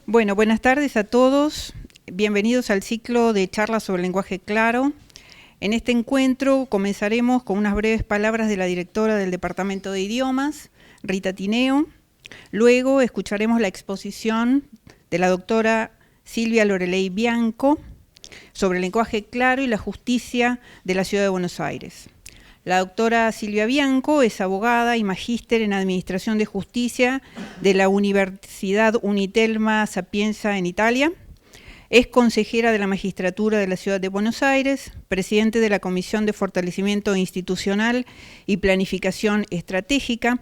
Bueno, buenas tardes a todos. Bienvenidos al ciclo de charlas sobre lenguaje claro. En este encuentro comenzaremos con unas breves palabras de la directora del Departamento de Idiomas, Rita Tineo. Luego escucharemos la exposición de la doctora Silvia Lorelei Bianco sobre el lenguaje claro y la justicia de la Ciudad de Buenos Aires. La doctora Silvia Bianco es abogada y magíster en Administración de Justicia de la Universidad Unitelma Sapienza en Italia. Es consejera de la Magistratura de la Ciudad de Buenos Aires, presidente de la Comisión de Fortalecimiento Institucional y Planificación Estratégica.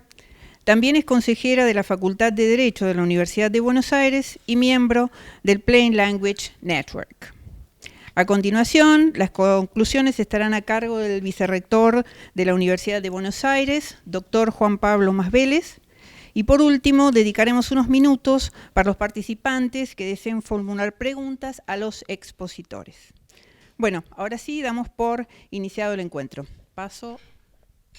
También es consejera de la Facultad de Derecho de la Universidad de Buenos Aires y miembro del Plain Language Network. A continuación, las conclusiones estarán a cargo del vicerrector de la Universidad de Buenos Aires, doctor Juan Pablo Masvélez. Y por último, dedicaremos unos minutos para los participantes que deseen formular preguntas a los expositores. Bueno, ahora sí, damos por iniciado el encuentro. Paso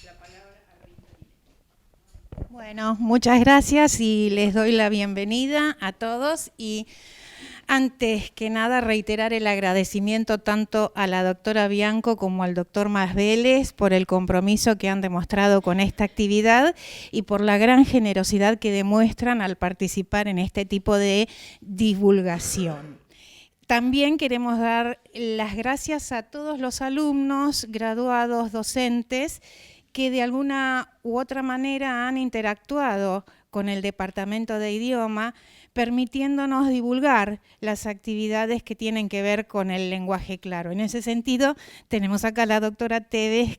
la palabra a Rita. Bueno, muchas gracias y les doy la bienvenida a todos. Y antes que nada, reiterar el agradecimiento tanto a la doctora Bianco como al doctor Masvélez por el compromiso que han demostrado con esta actividad y por la gran generosidad que demuestran al participar en este tipo de divulgación. También queremos dar las gracias a todos los alumnos, graduados, docentes, que de alguna u otra manera han interactuado con el Departamento de Idioma, permitiéndonos divulgar las actividades que tienen que ver con el lenguaje claro. En ese sentido, tenemos acá a la doctora Tevez,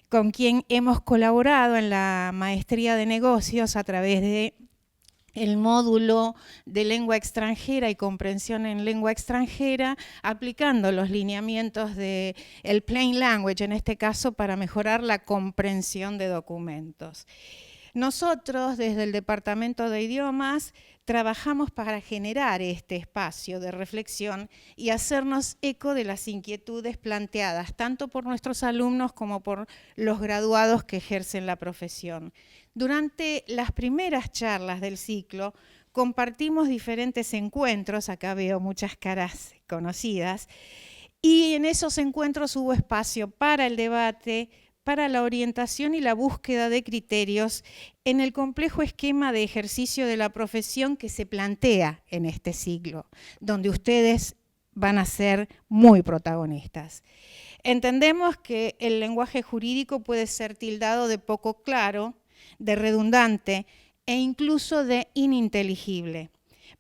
con quien hemos colaborado en la maestría de negocios a través de el módulo de lengua extranjera y comprensión en lengua extranjera, aplicando los lineamientos del Plain Language, en este caso, para mejorar la comprensión de documentos. Nosotros, desde el Departamento de Idiomas, trabajamos para generar este espacio de reflexión y hacernos eco de las inquietudes planteadas, tanto por nuestros alumnos como por los graduados que ejercen la profesión. Durante las primeras charlas del ciclo, compartimos diferentes encuentros, acá veo muchas caras conocidas, y en esos encuentros hubo espacio para el debate, para la orientación y la búsqueda de criterios en el complejo esquema de ejercicio de la profesión que se plantea en este ciclo, donde ustedes van a ser muy protagonistas. Entendemos que el lenguaje jurídico puede ser tildado de poco claro, de redundante e incluso de ininteligible.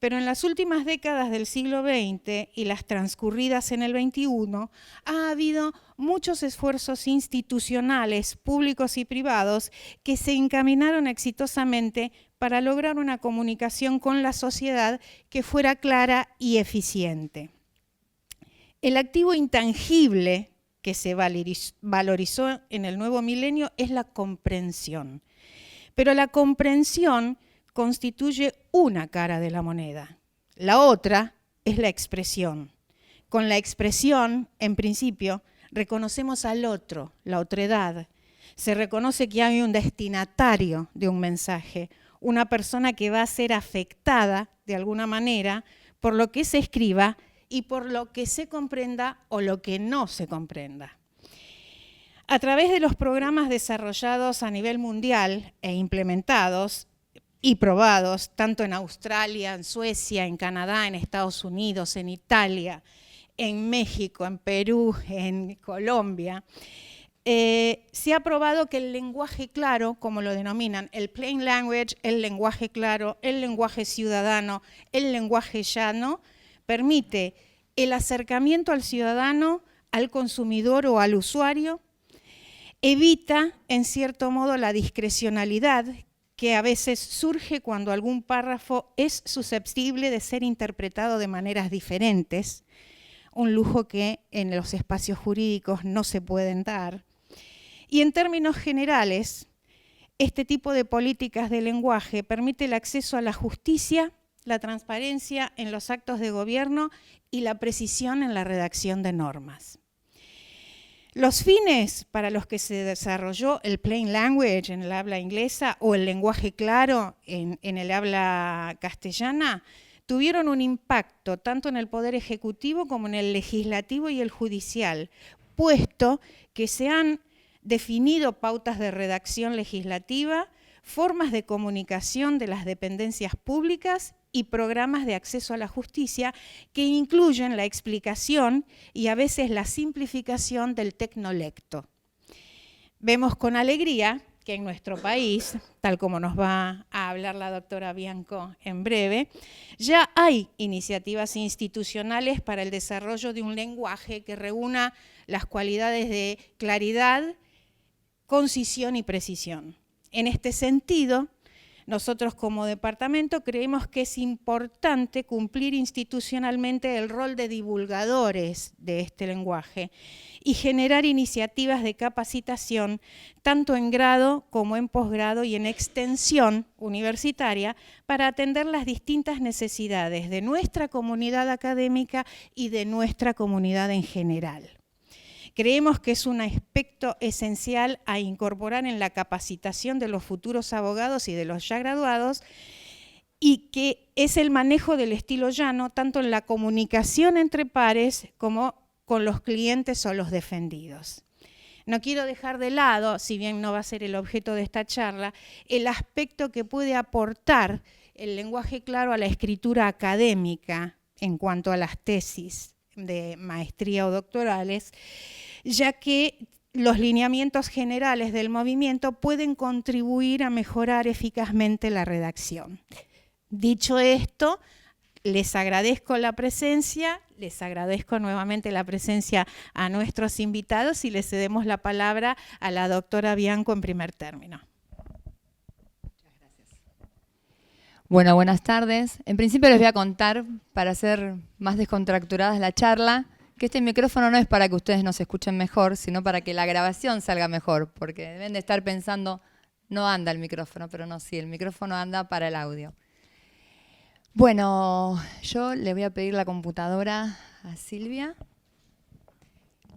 Pero en las últimas décadas del siglo XX y las transcurridas en el XXI, ha habido muchos esfuerzos institucionales, públicos y privados, que se encaminaron exitosamente para lograr una comunicación con la sociedad que fuera clara y eficiente. El activo intangible que se valorizó en el nuevo milenio es la comprensión. Pero la comprensión constituye una cara de la moneda. La otra es la expresión. Con la expresión, en principio, reconocemos al otro, la otredad. Se reconoce que hay un destinatario de un mensaje, una persona que va a ser afectada de alguna manera por lo que se escriba y por lo que se comprenda o lo que no se comprenda. A través de los programas desarrollados a nivel mundial e implementados y probados, tanto en Australia, en Suecia, en Canadá, en Estados Unidos, en Italia, en México, en Perú, en Colombia, se ha probado que el lenguaje claro, como lo denominan, el plain language, el lenguaje claro, el lenguaje ciudadano, el lenguaje llano, permite el acercamiento al ciudadano, al consumidor o al usuario, evita, en cierto modo, la discrecionalidad que a veces surge cuando algún párrafo es susceptible de ser interpretado de maneras diferentes, un lujo que en los espacios jurídicos no se pueden dar. Y en términos generales, este tipo de políticas de lenguaje permite el acceso a la justicia, la transparencia en los actos de gobierno y la precisión en la redacción de normas. Los fines para los que se desarrolló el plain language en el habla inglesa o el lenguaje claro en el habla castellana tuvieron un impacto tanto en el Poder Ejecutivo como en el Legislativo y el Judicial, puesto que se han definido pautas de redacción legislativa, formas de comunicación de las dependencias públicas y programas de acceso a la justicia que incluyen la explicación y a veces la simplificación del tecnolecto. Vemos con alegría que en nuestro país, tal como nos va a hablar la doctora Bianco en breve, ya hay iniciativas institucionales para el desarrollo de un lenguaje que reúna las cualidades de claridad, concisión y precisión. En este sentido, nosotros como departamento creemos que es importante cumplir institucionalmente el rol de divulgadores de este lenguaje y generar iniciativas de capacitación tanto en grado como en posgrado y en extensión universitaria para atender las distintas necesidades de nuestra comunidad académica y de nuestra comunidad en general. Creemos que es un aspecto esencial a incorporar en la capacitación de los futuros abogados y de los ya graduados y que es el manejo del estilo llano tanto en la comunicación entre pares como con los clientes o los defendidos. No quiero dejar de lado, si bien no va a ser el objeto de esta charla, el aspecto que puede aportar el lenguaje claro a la escritura académica en cuanto a las tesis de maestría o doctorales, ya que los lineamientos generales del movimiento pueden contribuir a mejorar eficazmente la redacción. Dicho esto, les agradezco la presencia, les agradezco nuevamente la presencia a nuestros invitados y les cedemos la palabra a la doctora Bianco en primer término. Muchas gracias. Bueno, buenas tardes. En principio les voy a contar, para hacer más descontracturadas la charla, que este micrófono no es para que ustedes nos escuchen mejor, sino para que la grabación salga mejor, porque deben de estar pensando, no anda el micrófono, pero no, sí, el micrófono anda para el audio. Bueno, yo le voy a pedir la computadora a Silvia.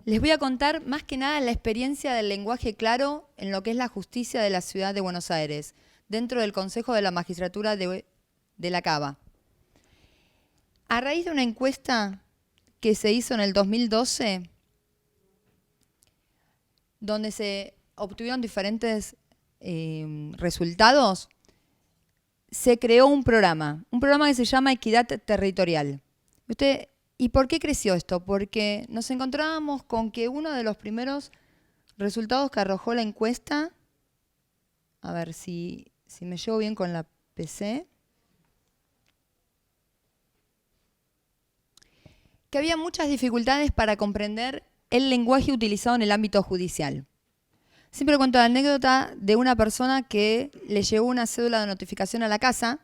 Les voy a contar más que nada la experiencia del lenguaje claro en lo que es la justicia de la ciudad de Buenos Aires, dentro del Consejo de la Magistratura de la Cava. A raíz de una encuesta que se hizo en el 2012, donde se obtuvieron diferentes resultados, se creó un programa que se llama Equidad Territorial. ¿Y por qué creció esto? Porque nos encontrábamos con que uno de los primeros resultados que arrojó la encuesta, a ver si me llevo bien con la PC, que había muchas dificultades para comprender el lenguaje utilizado en el ámbito judicial. Siempre cuento la anécdota de una persona que le llegó una cédula de notificación a la casa.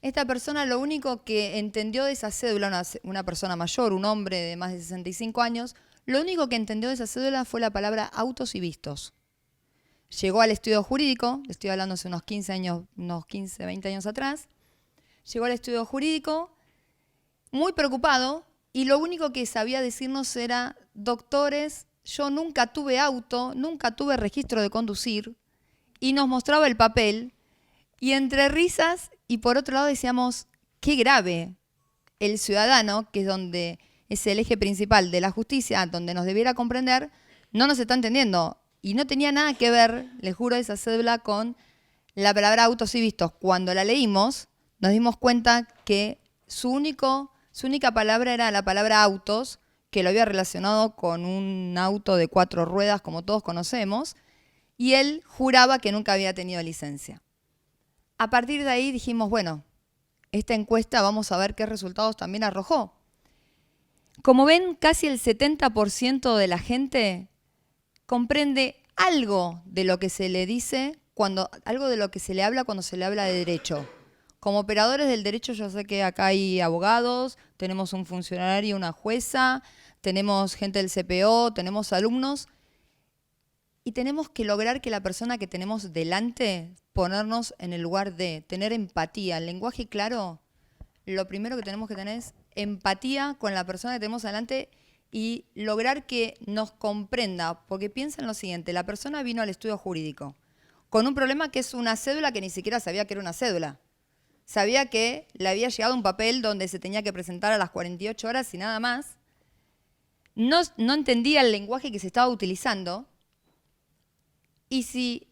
Esta persona lo único que entendió de esa cédula, una persona mayor, un hombre de más de 65 años, lo único que entendió de esa cédula fue la palabra autos y vistos. Llegó al estudio jurídico, le estoy hablando hace unos 15, 20 años atrás, llegó al estudio jurídico, muy preocupado, y lo único que sabía decirnos era: doctores, yo nunca tuve auto, nunca tuve registro de conducir, y nos mostraba el papel, y entre risas, y por otro lado decíamos, qué grave, el ciudadano, que es el eje principal de la justicia, donde nos debiera comprender, no nos está entendiendo, y no tenía nada que ver, les juro, esa cédula con la palabra autos y vistos. Cuando la leímos, nos dimos cuenta que su única palabra era la palabra autos, que lo había relacionado con un auto de 4 ruedas, como todos conocemos, y él juraba que nunca había tenido licencia. A partir de ahí dijimos, bueno, esta encuesta vamos a ver qué resultados también arrojó. Como ven, casi el 70% de la gente comprende algo de lo que se le dice, algo de lo que se le habla cuando se le habla de derecho. Como operadores del derecho, yo sé que acá hay abogados, tenemos un funcionario, una jueza, tenemos gente del CPO, tenemos alumnos, y tenemos que lograr que la persona que tenemos delante, ponernos en el lugar de tener empatía. El lenguaje claro, lo primero que tenemos que tener es empatía con la persona que tenemos delante y lograr que nos comprenda, porque piensa en lo siguiente: la persona vino al estudio jurídico con un problema que es una cédula que ni siquiera sabía que era una cédula. sabía que le había llegado un papel donde se tenía que presentar a las 48 horas y nada más. No entendía el lenguaje que se estaba utilizando. Y si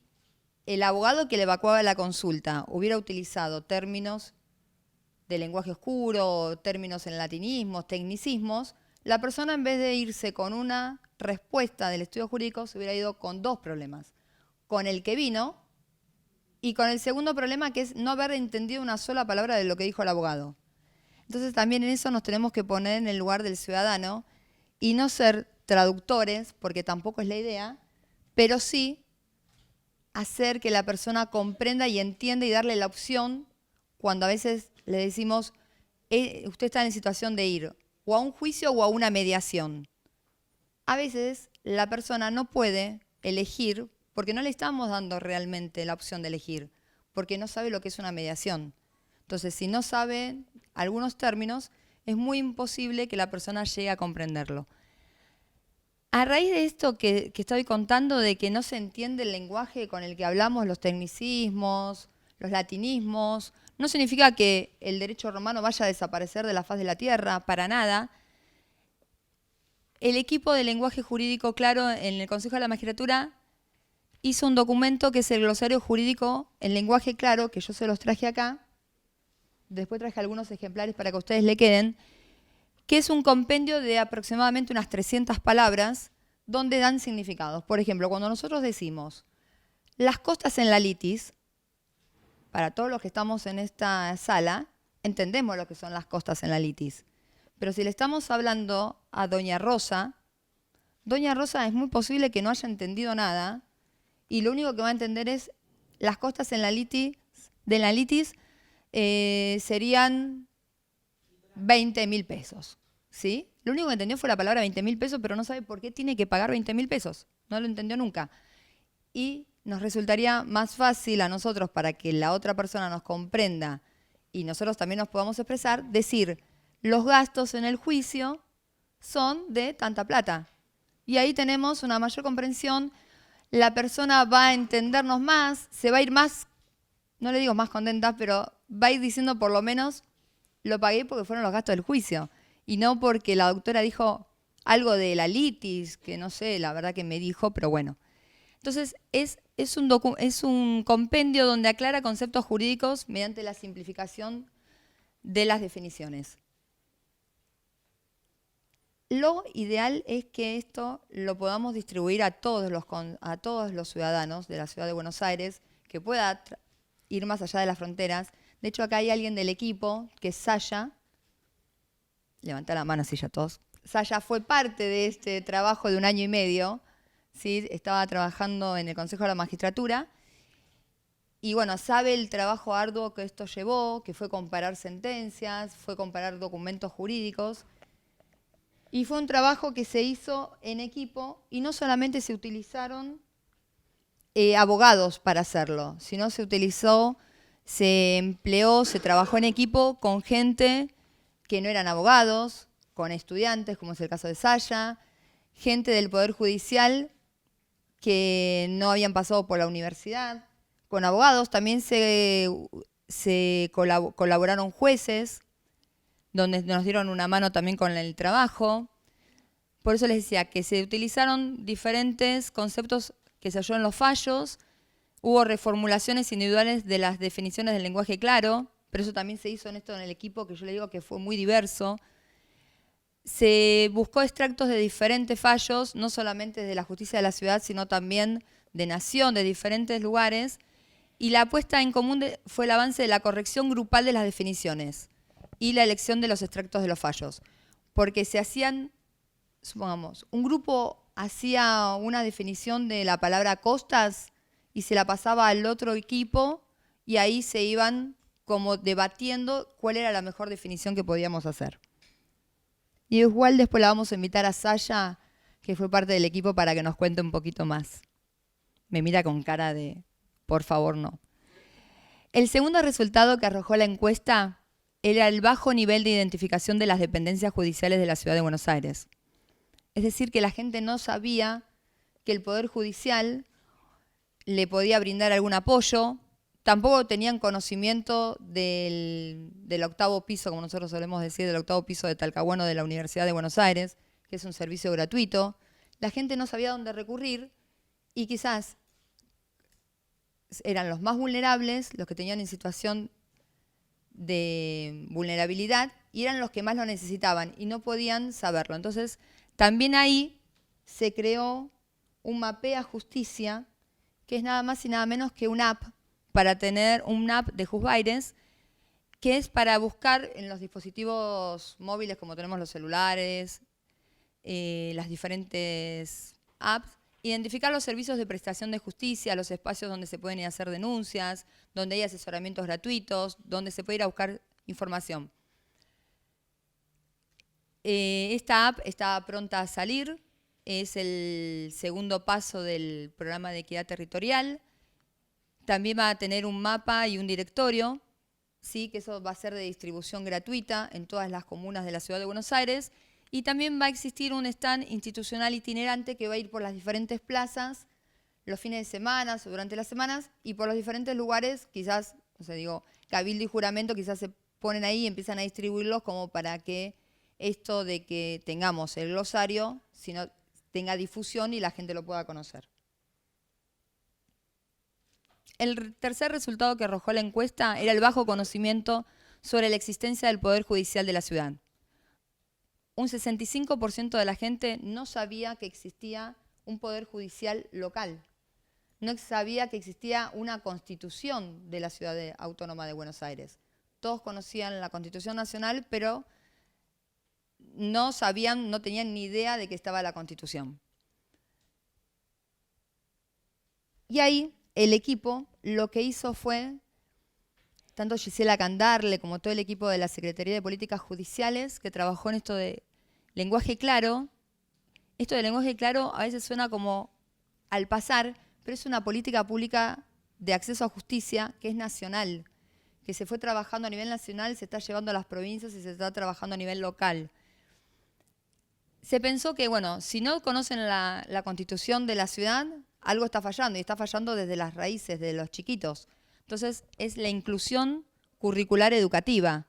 el abogado que le evacuaba la consulta hubiera utilizado términos de lenguaje oscuro, términos en latinismos, tecnicismos, la persona en vez de irse con una respuesta del estudio jurídico se hubiera ido con dos problemas. Con el que vino y con el segundo problema, que es no haber entendido una sola palabra de lo que dijo el abogado. Entonces también en eso nos tenemos que poner en el lugar del ciudadano y no ser traductores, porque tampoco es la idea, pero sí hacer que la persona comprenda y entienda y darle la opción cuando a veces le decimos, usted está en situación de ir o a un juicio o a una mediación. A veces la persona no puede elegir porque no le estamos dando realmente la opción de elegir, porque no sabe lo que es una mediación. Entonces, si no sabe algunos términos, es muy imposible que la persona llegue a comprenderlo. A raíz de esto que estoy contando, de que no se entiende el lenguaje con el que hablamos, los tecnicismos, los latinismos, no significa que el derecho romano vaya a desaparecer de la faz de la tierra, para nada. El equipo de lenguaje jurídico claro en el Consejo de la Magistratura hizo un documento que es el glosario jurídico en lenguaje claro, que yo se los traje acá. Después traje algunos ejemplares para que ustedes le queden, que es un compendio de aproximadamente unas 300 palabras donde dan significados. Por ejemplo, cuando nosotros decimos las costas en la litis, para todos los que estamos en esta sala, entendemos lo que son las costas en la litis. Pero si le estamos hablando a Doña Rosa es muy posible que no haya entendido nada y lo único que va a entender es las costas en la litis, serían 20.000 pesos. ¿Sí? Lo único que entendió fue la palabra 20.000 pesos, pero no sabe por qué tiene que pagar 20.000 pesos. No lo entendió nunca. Y nos resultaría más fácil a nosotros, para que la otra persona nos comprenda y nosotros también nos podamos expresar, decir, los gastos en el juicio son de tanta plata. Y ahí tenemos una mayor comprensión, la persona va a entendernos más, se va a ir más, no le digo más contenta, pero va a ir diciendo por lo menos, lo pagué porque fueron los gastos del juicio. Y no porque la doctora dijo algo de la litis, que no sé, la verdad que me dijo, pero bueno. Entonces, es un compendio donde aclara conceptos jurídicos mediante la simplificación de las definiciones. Lo ideal es que esto lo podamos distribuir a todos los ciudadanos de la ciudad de Buenos Aires, que pueda ir más allá de las fronteras. De hecho, acá hay alguien del equipo, que es Saya. Levanta la mano así ya todos. Saya fue parte de este trabajo de 1 año y medio. ¿Sí? Estaba trabajando en el Consejo de la Magistratura. Y bueno, sabe el trabajo arduo que esto llevó, que fue comparar sentencias, fue comparar documentos jurídicos. Y fue un trabajo que se hizo en equipo y no solamente se utilizaron abogados para hacerlo, sino se empleó, se trabajó en equipo con gente que no eran abogados, con estudiantes, como es el caso de Saya, gente del Poder Judicial que no habían pasado por la universidad, con abogados. También se colaboraron jueces, donde nos dieron una mano también con el trabajo. Por eso les decía que se utilizaron diferentes conceptos que se halló en los fallos, hubo reformulaciones individuales de las definiciones del lenguaje claro, pero eso también se hizo en el equipo, que yo le digo que fue muy diverso. Se buscó extractos de diferentes fallos, no solamente de la justicia de la ciudad, sino también de nación, de diferentes lugares, y la puesta en común fue el avance de la corrección grupal de las definiciones y la elección de los extractos de los fallos. Porque se hacían, supongamos, un grupo hacía una definición de la palabra costas y se la pasaba al otro equipo y ahí se iban como debatiendo cuál era la mejor definición que podíamos hacer. Y igual después la vamos a invitar a Saya, que fue parte del equipo, para que nos cuente un poquito más. Me mira con cara de, por favor, no. El segundo resultado que arrojó la encuesta era el bajo nivel de identificación de las dependencias judiciales de la ciudad de Buenos Aires. Es decir, que la gente no sabía que el Poder Judicial le podía brindar algún apoyo, tampoco tenían conocimiento del octavo piso, como nosotros solemos decir, del octavo piso de Talcahuano de la Universidad de Buenos Aires, que es un servicio gratuito. La gente no sabía dónde recurrir y quizás eran los más vulnerables, los que tenían en situación de vulnerabilidad, y eran los que más lo necesitaban y no podían saberlo. Entonces, también ahí se creó un Mapea Justicia, que es nada más y nada menos que una app para tener un app de Juzbaires, que es para buscar en los dispositivos móviles, como tenemos los celulares, las diferentes apps, identificar los servicios de prestación de justicia, los espacios donde se pueden ir a hacer denuncias, donde hay asesoramientos gratuitos, donde se puede ir a buscar información. Esta app está pronta a salir, es el segundo paso del programa de equidad territorial. También va a tener un mapa y un directorio, ¿sí? Que eso va a ser de distribución gratuita en todas las comunas de la Ciudad de Buenos Aires. Y también va a existir un stand institucional itinerante que va a ir por las diferentes plazas, los fines de semana o durante las semanas, y por los diferentes lugares, quizás, o sea, digo, cabildo y juramento, quizás se ponen ahí y empiezan a distribuirlos como para que esto de que tengamos el glosario, sino tenga difusión y la gente lo pueda conocer. El tercer resultado que arrojó la encuesta era el bajo conocimiento sobre la existencia del Poder Judicial de la ciudad. Un 65% de la gente no sabía que existía un Poder Judicial local. No sabía que existía una Constitución de la Ciudad Autónoma de Buenos Aires. Todos conocían la Constitución Nacional, pero no sabían, no tenían ni idea de que estaba la Constitución. Y ahí el equipo lo que hizo fue, tanto Gisela Candarle como todo el equipo de la Secretaría de Políticas Judiciales que trabajó en esto de lenguaje claro. Esto de lenguaje claro a veces suena como al pasar, pero es una política pública de acceso a justicia que es nacional, que se fue trabajando a nivel nacional, se está llevando a las provincias y se está trabajando a nivel local. Se pensó que, bueno, si no conocen la Constitución de la ciudad, algo está fallando, y está fallando desde las raíces, de los chiquitos. Entonces, es la inclusión curricular educativa.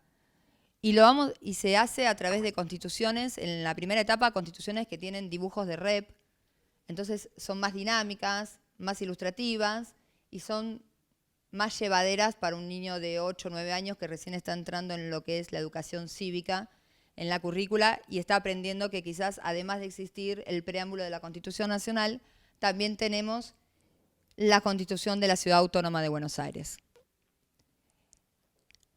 Y se hace a través de constituciones, en la primera etapa, constituciones que tienen dibujos de rep, entonces son más dinámicas, más ilustrativas, y son más llevaderas para un niño de 8 o 9 años que recién está entrando en lo que es la educación cívica, en la currícula, y está aprendiendo que quizás, además de existir el preámbulo de la Constitución Nacional, también tenemos la Constitución de la Ciudad Autónoma de Buenos Aires.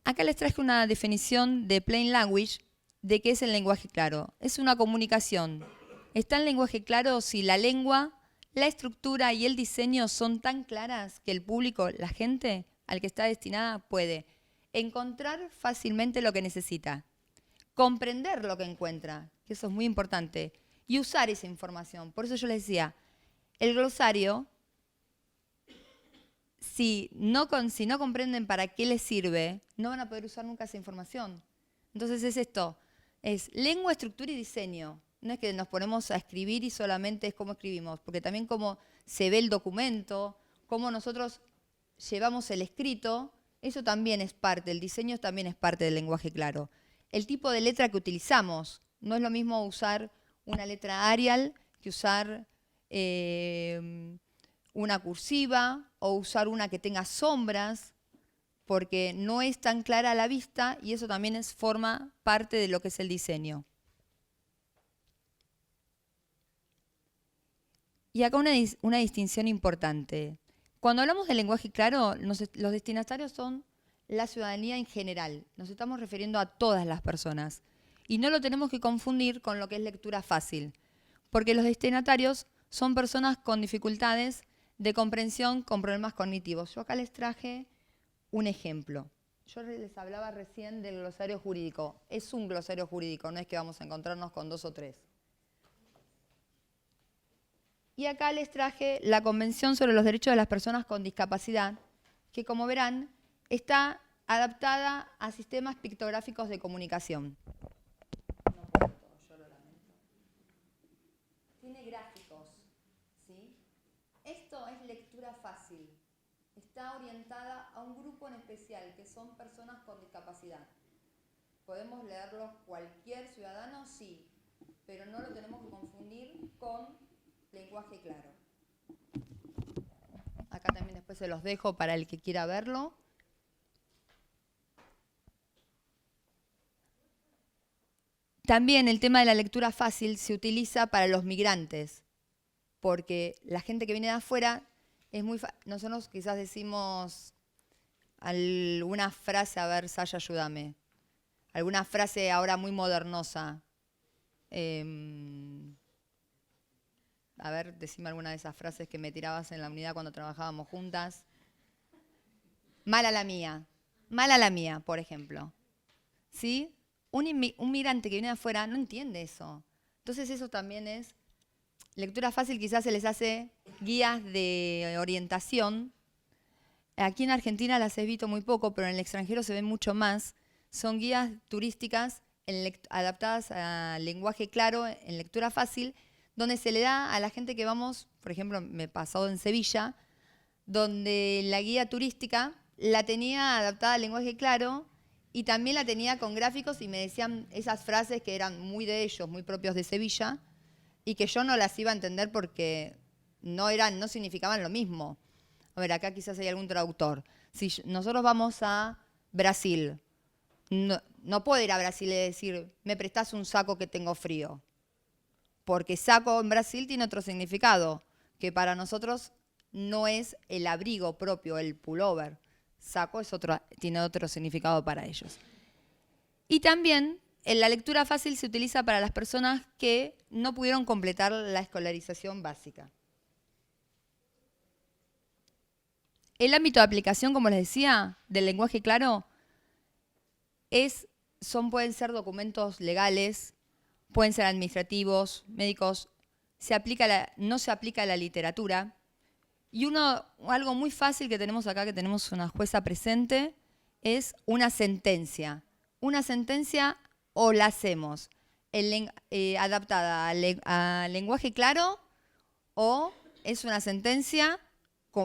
Acá les traje una definición de Plain Language de qué es el lenguaje claro. Es una comunicación. Está en lenguaje claro si la lengua, la estructura y el diseño son tan claras que el público, la gente al que está destinada, puede encontrar fácilmente lo que necesita, comprender lo que encuentra, que eso es muy importante, y usar esa información. Por eso yo les decía, el glosario, si no comprenden para qué les sirve, no van a poder usar nunca esa información. Entonces es esto, es lengua, estructura y diseño. No es que nos ponemos a escribir y solamente es cómo escribimos, porque también cómo se ve el documento, cómo nosotros llevamos el escrito, eso también es parte, el diseño también es parte del lenguaje claro. El tipo de letra que utilizamos, no es lo mismo usar una letra Arial que usar una cursiva o usar una que tenga sombras, porque no es tan clara a la vista y eso también forma parte de lo que es el diseño. Y acá una distinción importante. Cuando hablamos de lenguaje claro, los destinatarios son la ciudadanía en general. Nos estamos refiriendo a todas las personas. Y no lo tenemos que confundir con lo que es lectura fácil, porque los destinatarios son personas con dificultades de comprensión, con problemas cognitivos. Yo acá les traje un ejemplo. Yo les hablaba recién del glosario jurídico. Es un glosario jurídico, no es que vamos a encontrarnos con 2 o 3. Y acá les traje la Convención sobre los Derechos de las Personas con Discapacidad, que como verán, está adaptada a sistemas pictográficos de comunicación. No puedo, yo lo lamento. Tiene gráficos, ¿sí? Esto es lectura fácil. está orientada a un grupo en especial, que son personas con discapacidad. ¿Podemos leerlo cualquier ciudadano? Sí, pero no lo tenemos que confundir con lenguaje claro. Acá también después se los dejo para el que quiera verlo. También el tema de la lectura fácil se utiliza para los migrantes, porque la gente que viene de afuera es muy fácil. Nosotros quizás decimos alguna frase, a ver, Saya, ayúdame. Alguna frase ahora muy modernosa. A ver, decime alguna de esas frases que me tirabas en la unidad cuando trabajábamos juntas. Mala la mía, por ejemplo. ¿Sí? Un migrante que viene de afuera no entiende eso. Entonces eso también es lectura fácil, quizás se les hace guías de orientación. Aquí en Argentina las he visto muy poco, pero en el extranjero se ven mucho más. Son guías turísticas adaptadas a lenguaje claro, en lectura fácil, donde se le da a la gente que vamos, por ejemplo, me pasó en Sevilla, donde la guía turística la tenía adaptada al lenguaje claro y también la tenía con gráficos y me decían esas frases que eran muy de ellos, muy propios de Sevilla, y que yo no las iba a entender porque no significaban lo mismo. A ver, acá quizás hay algún traductor. Si nosotros vamos a Brasil, no puedo ir a Brasil y decir, me prestás un saco que tengo frío. Porque saco en Brasil tiene otro significado, que para nosotros no es el abrigo propio, el pullover. Saco tiene otro significado para ellos. Y también en la lectura fácil se utiliza para las personas que no pudieron completar la escolarización básica. El ámbito de aplicación, como les decía, del lenguaje claro, pueden ser documentos legales, pueden ser administrativos, médicos, no se aplica a la literatura. Y algo muy fácil que tenemos acá, que tenemos una jueza presente, es una sentencia. Una sentencia o la hacemos adaptada a lenguaje claro o es una sentencia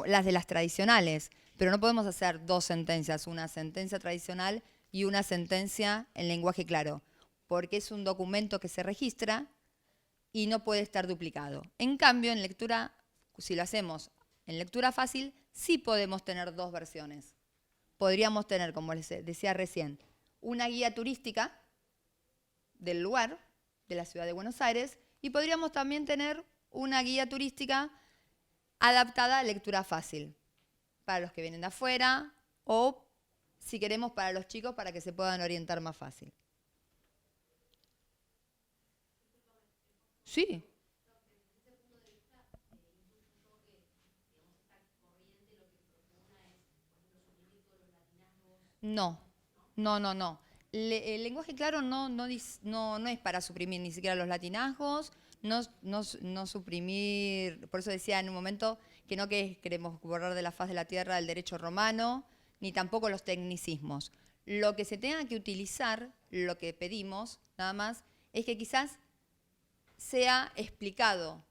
las de las tradicionales, pero no podemos hacer dos sentencias, una sentencia tradicional y una sentencia en lenguaje claro, porque es un documento que se registra y no puede estar duplicado. En cambio, en lectura, si lo hacemos en lectura fácil, sí podemos tener dos versiones. Podríamos tener, como les decía recién, una guía turística del lugar, de la ciudad de Buenos Aires, y podríamos también tener una guía turística adaptada a lectura fácil, para los que vienen de afuera o, si queremos, para los chicos, para que se puedan orientar más fácil. Sí. No. El lenguaje claro no es para suprimir ni siquiera los latinazgos, no suprimir, por eso decía en un momento que no queremos borrar de la faz de la tierra el derecho romano, ni tampoco los tecnicismos. Lo que se tenga que utilizar, lo que pedimos, nada más, es que quizás sea explicado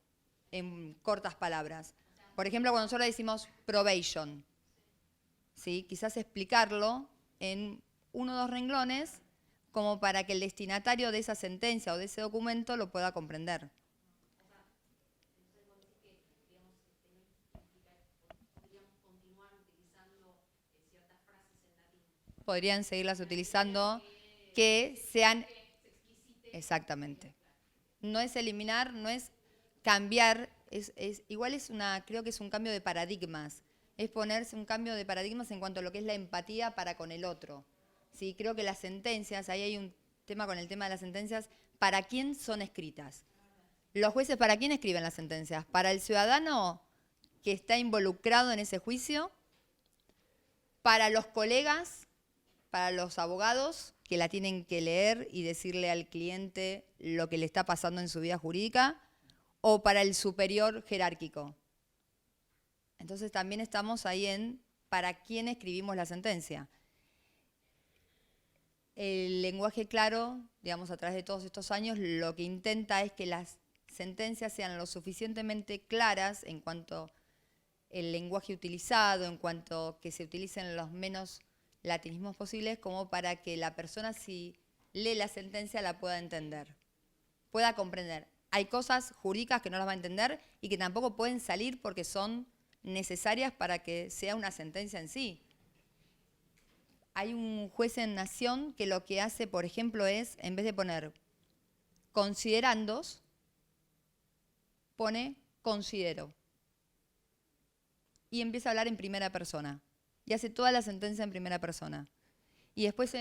en cortas palabras. Por ejemplo, cuando nosotros decimos probation, ¿sí? Quizás explicarlo en 1 o 2 renglones como para que el destinatario de esa sentencia o de ese documento lo pueda comprender. Podrían seguirlas utilizando que sean... Exactamente. No es eliminar, no es cambiar, creo que es un cambio de paradigmas. Es ponerse un cambio de paradigmas en cuanto a lo que es la empatía para con el otro. ¿Sí? Creo que las sentencias, ahí hay un tema con el tema de las sentencias, ¿para quién son escritas? Los jueces, ¿para quién escriben las sentencias? ¿Para el ciudadano que está involucrado en ese juicio? ¿Para los colegas? ¿Para los abogados que la tienen que leer y decirle al cliente lo que le está pasando en su vida jurídica? ¿O para el superior jerárquico? Entonces también estamos ahí en para quién escribimos la sentencia. El lenguaje claro, digamos, a través de todos estos años, lo que intenta es que las sentencias sean lo suficientemente claras en cuanto el lenguaje utilizado, en cuanto que se utilicen los menos latinismos posibles, como para que la persona, si lee la sentencia, la pueda entender, pueda comprender. Hay cosas jurídicas que no las va a entender y que tampoco pueden salir porque son necesarias para que sea una sentencia en sí. Hay un juez en Nación que lo que hace, por ejemplo, es, en vez de poner considerandos, pone considero. Y empieza a hablar en primera persona. Y hace toda la sentencia en primera persona. Y después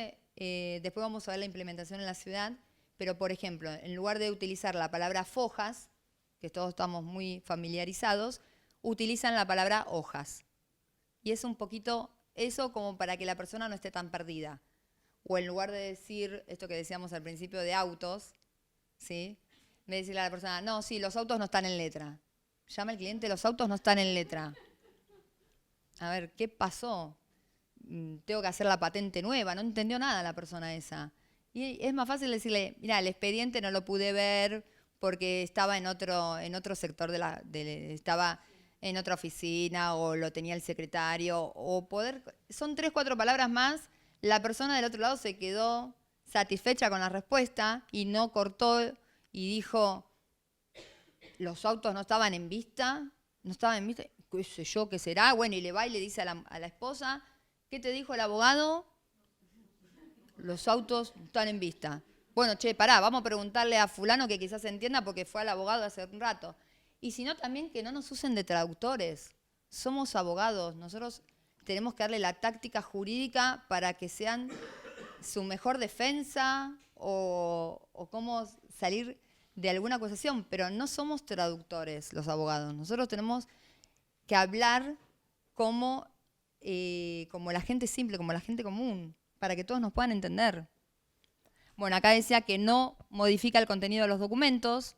vamos a ver la implementación en la ciudad, pero por ejemplo, en lugar de utilizar la palabra fojas, que todos estamos muy familiarizados, utilizan la palabra hojas. Y es un poquito eso como para que la persona no esté tan perdida. O en lugar de decir esto que decíamos al principio de autos, ¿sí? En vez de decirle a la persona, no, sí, los autos no están en letra. Llama al cliente, los autos no están en letra. A ver, ¿qué pasó? Tengo que hacer la patente nueva. No entendió nada la persona esa. Y es más fácil decirle, mira, el expediente no lo pude ver porque estaba en otro sector estaba en otra oficina o lo tenía el secretario. Son 3, 4 palabras más. La persona del otro lado se quedó satisfecha con la respuesta y no cortó y dijo, los autos no estaban en vista. No estaban en vista. ¿Qué sé yo qué será? Bueno, y le va y le dice a la esposa, ¿qué te dijo el abogado? Los autos están en vista. Bueno, che, pará, vamos a preguntarle a fulano que quizás entienda porque fue al abogado hace un rato. Y si no, también que no nos usen de traductores. Somos abogados, nosotros tenemos que darle la táctica jurídica para que sean su mejor defensa o cómo salir de alguna acusación, pero no somos traductores los abogados. Nosotros tenemos que hablar como la gente simple, como la gente común, para que todos nos puedan entender. Bueno, acá decía que no modifica el contenido de los documentos,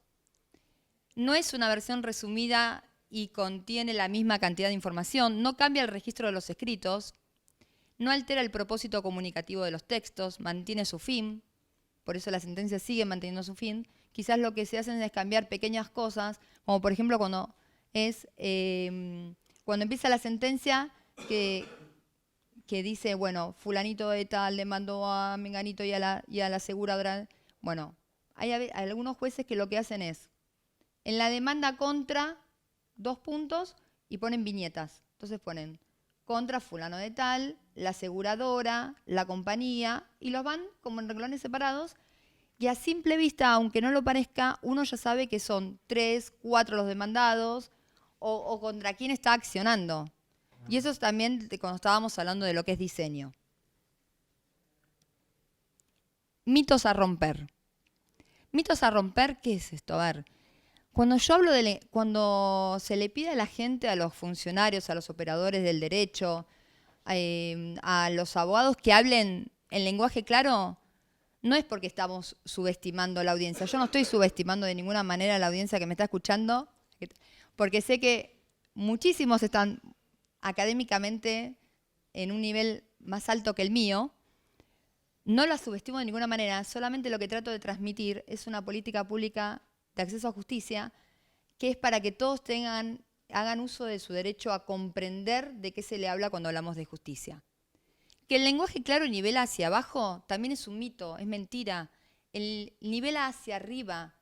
no es una versión resumida y contiene la misma cantidad de información, no cambia el registro de los escritos, no altera el propósito comunicativo de los textos, mantiene su fin, por eso la sentencia sigue manteniendo su fin. Quizás lo que se hacen es cambiar pequeñas cosas, como por ejemplo cuando empieza la sentencia que dice, bueno, fulanito de tal le mandó a menganito y a la aseguradora. Bueno, hay algunos jueces que lo que hacen es, en la demanda contra, 2 puntos, y ponen viñetas. Entonces ponen contra fulano de tal, la aseguradora, la compañía, y los van como en renglones separados. Y a simple vista, aunque no lo parezca, uno ya sabe que son 3, 4 los demandados, o contra quién está accionando. Y eso es también cuando estábamos hablando de lo que es diseño. Mitos a romper. Mitos a romper, ¿qué es esto? A ver, cuando yo hablo cuando se le pide a la gente, a los funcionarios, a los operadores del derecho, a los abogados que hablen en lenguaje claro, no es porque estamos subestimando a la audiencia. Yo no estoy subestimando de ninguna manera a la audiencia que me está escuchando, porque sé que muchísimos están académicamente en un nivel más alto que el mío. No la subestimo de ninguna manera, solamente lo que trato de transmitir es una política pública de acceso a justicia que es para que todos hagan uso de su derecho a comprender de qué se le habla cuando hablamos de justicia. Que el lenguaje claro nivela hacia abajo también es un mito, es mentira. El nivela hacia arriba.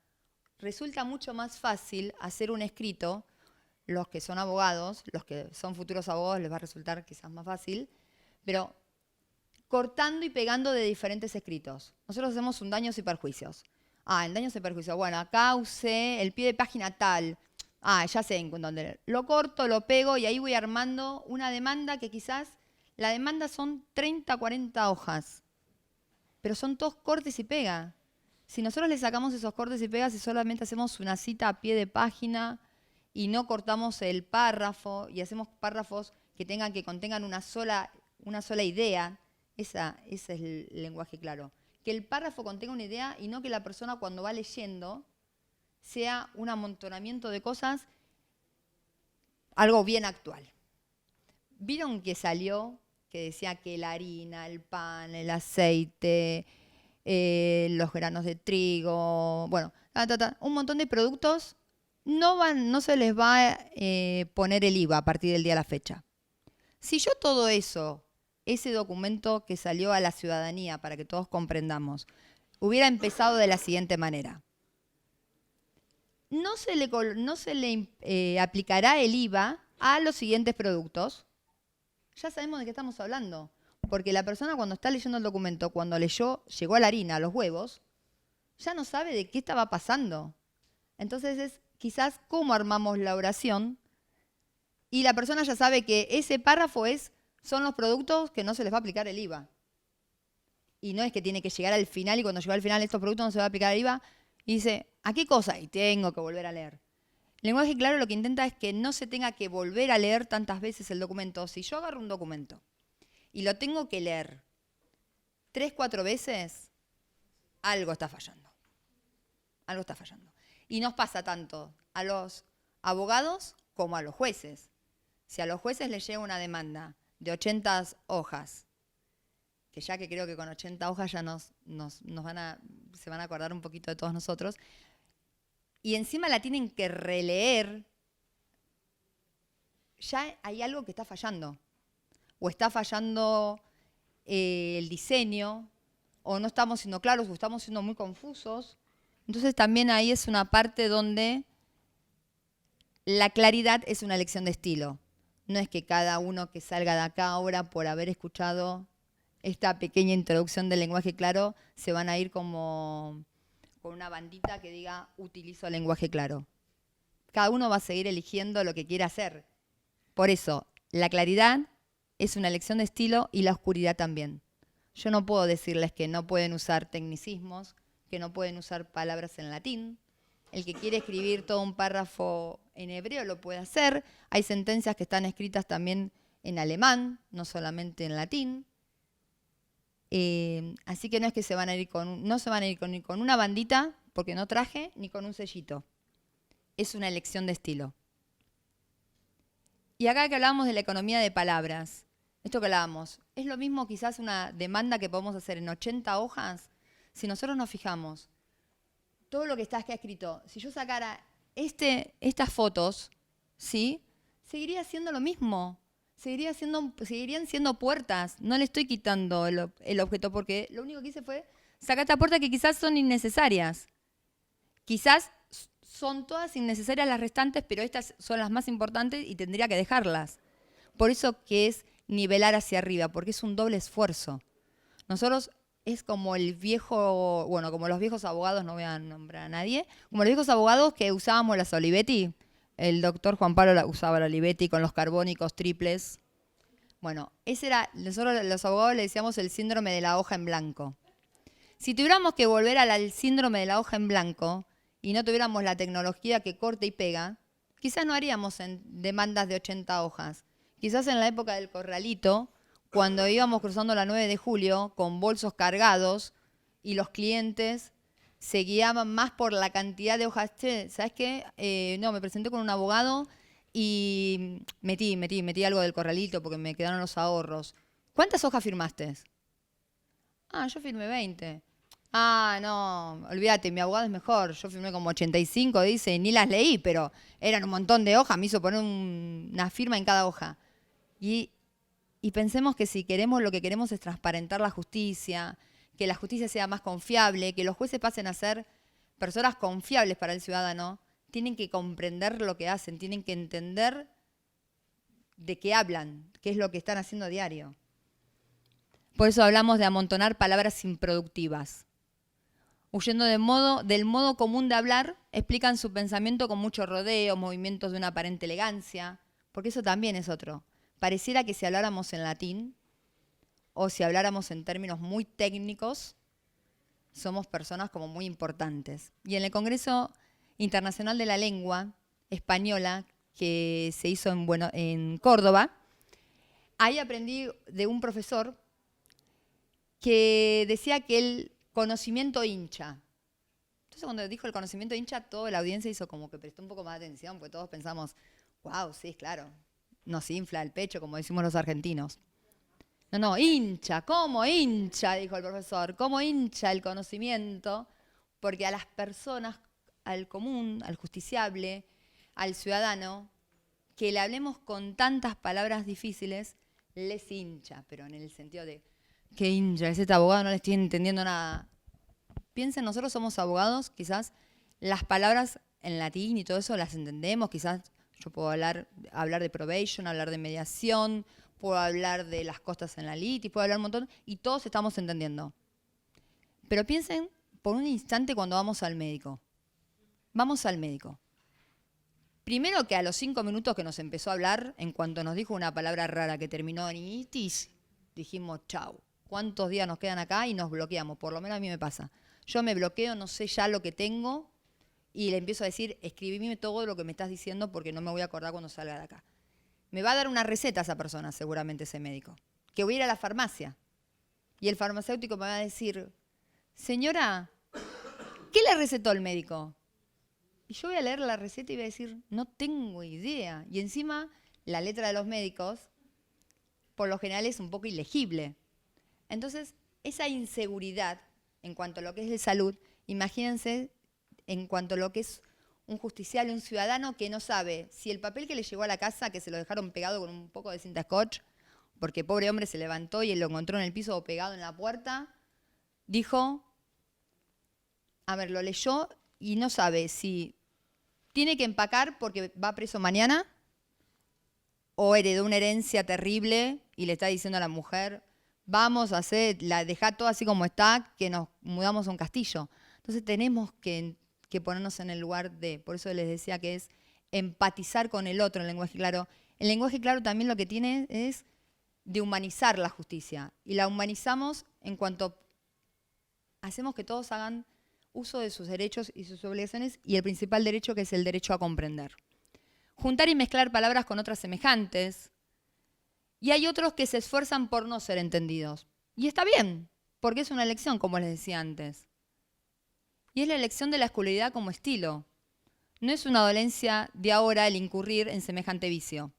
Resulta mucho más fácil hacer un escrito. Los que son abogados, los que son futuros abogados les va a resultar quizás más fácil, pero cortando y pegando de diferentes escritos. Nosotros hacemos un daños y perjuicios. En daños y perjuicios, bueno, acá usé el pie de página tal. Ya sé en dónde. Lo corto, lo pego y ahí voy armando una demanda que quizás la demanda son 30, 40 hojas, pero son todos cortes y pega. Si nosotros le sacamos esos cortes y pegas y solamente hacemos una cita a pie de página y no cortamos el párrafo y hacemos párrafos que contengan una sola idea, ese es el lenguaje claro. Que el párrafo contenga una idea y no que la persona cuando va leyendo sea un amontonamiento de cosas, algo bien actual. ¿Vieron que salió que decía que la harina, el pan, el aceite, los granos de trigo, bueno, un montón de productos no se les va a poner el IVA a partir del día de la fecha. Si yo todo eso, ese documento que salió a la ciudadanía para que todos comprendamos, hubiera empezado de la siguiente manera. No se le aplicará el IVA a los siguientes productos. Ya sabemos de qué estamos hablando. Porque la persona cuando está leyendo el documento, cuando llegó a la harina, a los huevos, ya no sabe de qué estaba pasando. Entonces es quizás cómo armamos la oración y la persona ya sabe que ese párrafo son los productos que no se les va a aplicar el IVA. Y no es que tiene que llegar al final y cuando llega al final estos productos no se va a aplicar el IVA y dice, ¿a qué cosa? Y tengo que volver a leer. El lenguaje claro lo que intenta es que no se tenga que volver a leer tantas veces el documento. Si yo agarro un documento y lo tengo que leer 3, 4 veces, algo está fallando. Algo está fallando. Y nos pasa tanto a los abogados como a los jueces. Si a los jueces les llega una demanda de 80 hojas, que ya que creo que con 80 hojas ya se van a acordar un poquito de todos nosotros, y encima la tienen que releer, ya hay algo que está fallando. O está fallando el diseño, o no estamos siendo claros, o estamos siendo muy confusos. Entonces también ahí es una parte donde la claridad es una elección de estilo. No es que cada uno que salga de acá ahora por haber escuchado esta pequeña introducción del lenguaje claro se van a ir como con una bandita que diga utilizo el lenguaje claro. Cada uno va a seguir eligiendo lo que quiere hacer. Por eso, la claridad es una elección de estilo y la oscuridad también. Yo no puedo decirles que no pueden usar tecnicismos, que no pueden usar palabras en latín. El que quiere escribir todo un párrafo en hebreo lo puede hacer. Hay sentencias que están escritas también en alemán, no solamente en latín. Así que no es que se van a ir ni con una bandita, porque no traje, ni con un sellito. Es una elección de estilo. Y acá que hablábamos de la economía de palabras, esto que hablábamos, es lo mismo quizás una demanda que podemos hacer en 80 hojas. Si nosotros nos fijamos, todo lo que está acá escrito, si yo sacara estas fotos, ¿sí? Seguiría siendo lo mismo. Seguirían siendo puertas. No le estoy quitando el objeto porque lo único que hice fue sacar esta puerta que quizás son innecesarias. Quizás son todas innecesarias las restantes, pero estas son las más importantes y tendría que dejarlas. Por eso que es nivelar hacia arriba, porque es un doble esfuerzo. Nosotros es como como los viejos abogados, no voy a nombrar a nadie, como los viejos abogados que usábamos las Olivetti. El doctor Juan Pablo usaba la Olivetti con los carbónicos triples. Bueno, nosotros los abogados le decíamos el síndrome de la hoja en blanco. Si tuviéramos que volver al síndrome de la hoja en blanco y no tuviéramos la tecnología que corta y pega, quizás no haríamos en demandas de 80 hojas. Quizás en la época del corralito, cuando íbamos cruzando la 9 de julio con bolsos cargados y los clientes se guiaban más por la cantidad de hojas. Che, ¿sabes qué? Me presenté con un abogado y metí algo del corralito porque me quedaron los ahorros. ¿Cuántas hojas firmaste? Yo firmé 20. No, olvídate, mi abogado es mejor. Yo firmé como 85, dice, y ni las leí, pero eran un montón de hojas. Me hizo poner una firma en cada hoja. Y pensemos que si lo que queremos es transparentar la justicia, que la justicia sea más confiable, que los jueces pasen a ser personas confiables para el ciudadano, tienen que comprender lo que hacen, tienen que entender de qué hablan, qué es lo que están haciendo a diario. Por eso hablamos de amontonar palabras improductivas. Huyendo del modo común de hablar, explican su pensamiento con mucho rodeo, movimientos de una aparente elegancia, porque eso también es otro. Pareciera que si habláramos en latín, o si habláramos en términos muy técnicos, somos personas como muy importantes. Y en el Congreso Internacional de la Lengua Española, que se hizo en Córdoba, ahí aprendí de un profesor que decía que el conocimiento hincha. Entonces cuando dijo el conocimiento hincha, toda la audiencia hizo como que prestó un poco más de atención, porque todos pensamos, wow, sí, claro, nos infla el pecho, como decimos los argentinos. No, hincha, ¿cómo hincha? Dijo el profesor, ¿cómo hincha el conocimiento? Porque a las personas, al común, al justiciable, al ciudadano que le hablemos con tantas palabras difíciles les hincha, pero en el sentido de que hincha, es este abogado, no le estoy entendiendo nada. Piensen, nosotros somos abogados, quizás las palabras en latín y todo eso las entendemos, quizás yo puedo hablar de probation, hablar de mediación, puedo hablar de las costas en la litis, puedo hablar un montón, y todos estamos entendiendo. Pero piensen por un instante cuando vamos al médico. Vamos al médico. Primero que a los 5 minutos que nos empezó a hablar, en cuanto nos dijo una palabra rara que terminó en itis, dijimos chau. ¿Cuántos días nos quedan acá? Y nos bloqueamos. Por lo menos a mí me pasa. Yo me bloqueo, no sé ya lo que tengo, y le empiezo a decir, escribime todo lo que me estás diciendo porque no me voy a acordar cuando salga de acá. Me va a dar una receta esa persona, seguramente ese médico. Que voy a ir a la farmacia. Y el farmacéutico me va a decir, señora, ¿qué le recetó el médico? Y yo voy a leer la receta y voy a decir, no tengo idea. Y encima, la letra de los médicos, por lo general, es un poco ilegible. Entonces, esa inseguridad en cuanto a lo que es de salud, imagínense en cuanto a lo que es un justiciable, un ciudadano que no sabe si el papel que le llegó a la casa, que se lo dejaron pegado con un poco de cinta scotch, porque pobre hombre se levantó y él lo encontró en el piso o pegado en la puerta, dijo, a ver, lo leyó y no sabe si tiene que empacar porque va preso mañana o heredó una herencia terrible y le está diciendo a la mujer, vamos a dejá todo así como está, que nos mudamos a un castillo. Entonces tenemos que ponernos en el lugar de, por eso les decía que es empatizar con el otro en el lenguaje claro. El lenguaje claro también lo que tiene es de humanizar la justicia. Y la humanizamos en cuanto hacemos que todos hagan uso de sus derechos y sus obligaciones, y el principal derecho, que es el derecho a comprender. Juntar y mezclar palabras con otras semejantes. Y hay otros que se esfuerzan por no ser entendidos. Y está bien, porque es una elección, como les decía antes. Y es la elección de la escolaridad como estilo. No es una dolencia de ahora el incurrir en semejante vicio.